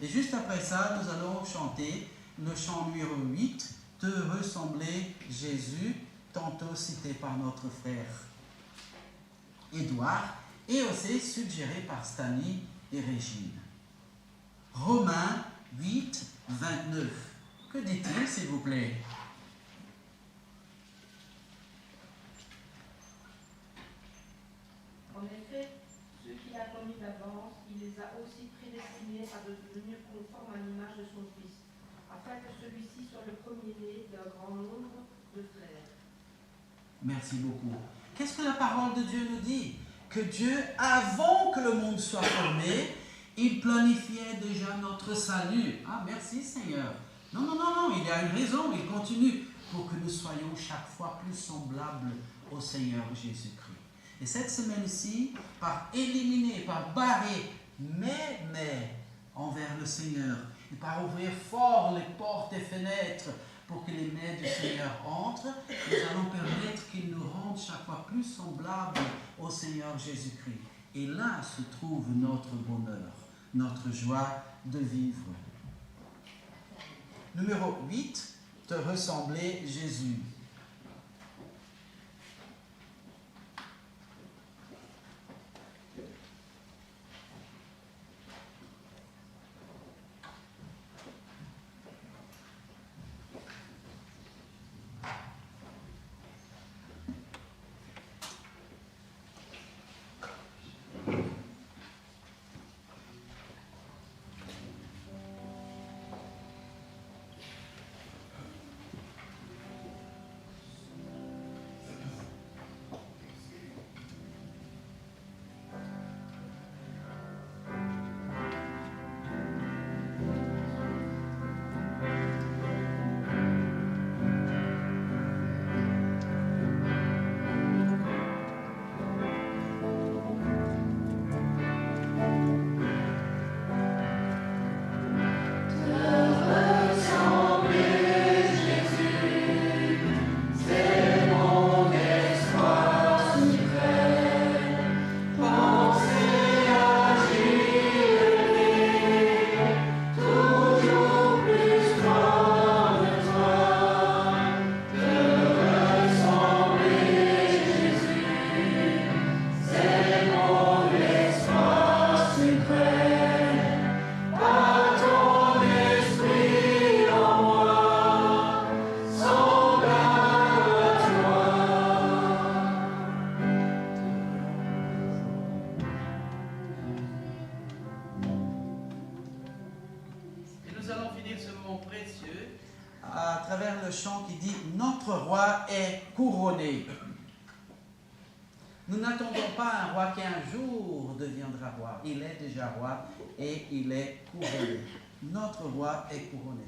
Et juste après ça, nous allons chanter le chant numéro 8, Te ressembler Jésus, tantôt cité par notre frère Édouard, et aussi suggéré par Stani et Régine. Romains 8, 29. Que dit-il, s'il vous plaît? En effet, ceux qu'il a connus d'avance, il les a aussi prédestinés à devenir conformes à l'image de son Fils, afin que celui-ci soit le premier-né d'un grand nombre de frères. Merci beaucoup. Qu'est-ce que la parole de Dieu nous dit? Que Dieu, avant que le monde soit formé, il planifiait déjà notre salut. Ah, merci Seigneur. Non, non, non, non, il y a une raison, il continue pour que nous soyons chaque fois plus semblables au Seigneur Jésus-Christ. Et cette semaine-ci, par éliminer, par barrer mais envers le Seigneur, et par ouvrir fort les portes et fenêtres pour que les mais du Seigneur entrent, nous allons permettre qu'il nous rende chaque fois plus semblables au Seigneur Jésus-Christ. Et là se trouve notre bonheur, notre joie de vivre. Numéro 8, te ressembler Jésus. travers le chant qui dit « Notre roi est couronné ». Nous n'attendons pas un roi qui un jour deviendra roi. Il est déjà roi et il est couronné. Notre roi est couronné.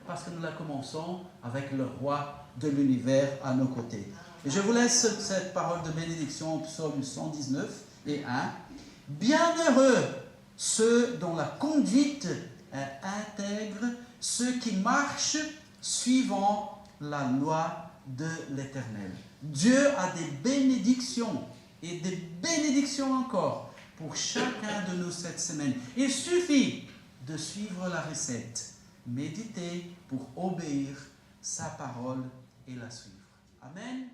Parce que nous la commençons avec le roi de l'univers à nos côtés. Et je vous laisse cette parole de bénédiction au psaume 119 et 1. Bienheureux ceux dont la conduite est intègre, ceux qui marchent suivant la loi de l'Éternel. Dieu a des bénédictions et des bénédictions encore pour chacun de nous cette semaine. Il suffit de suivre la recette. Méditer pour obéir sa parole et la suivre. Amen.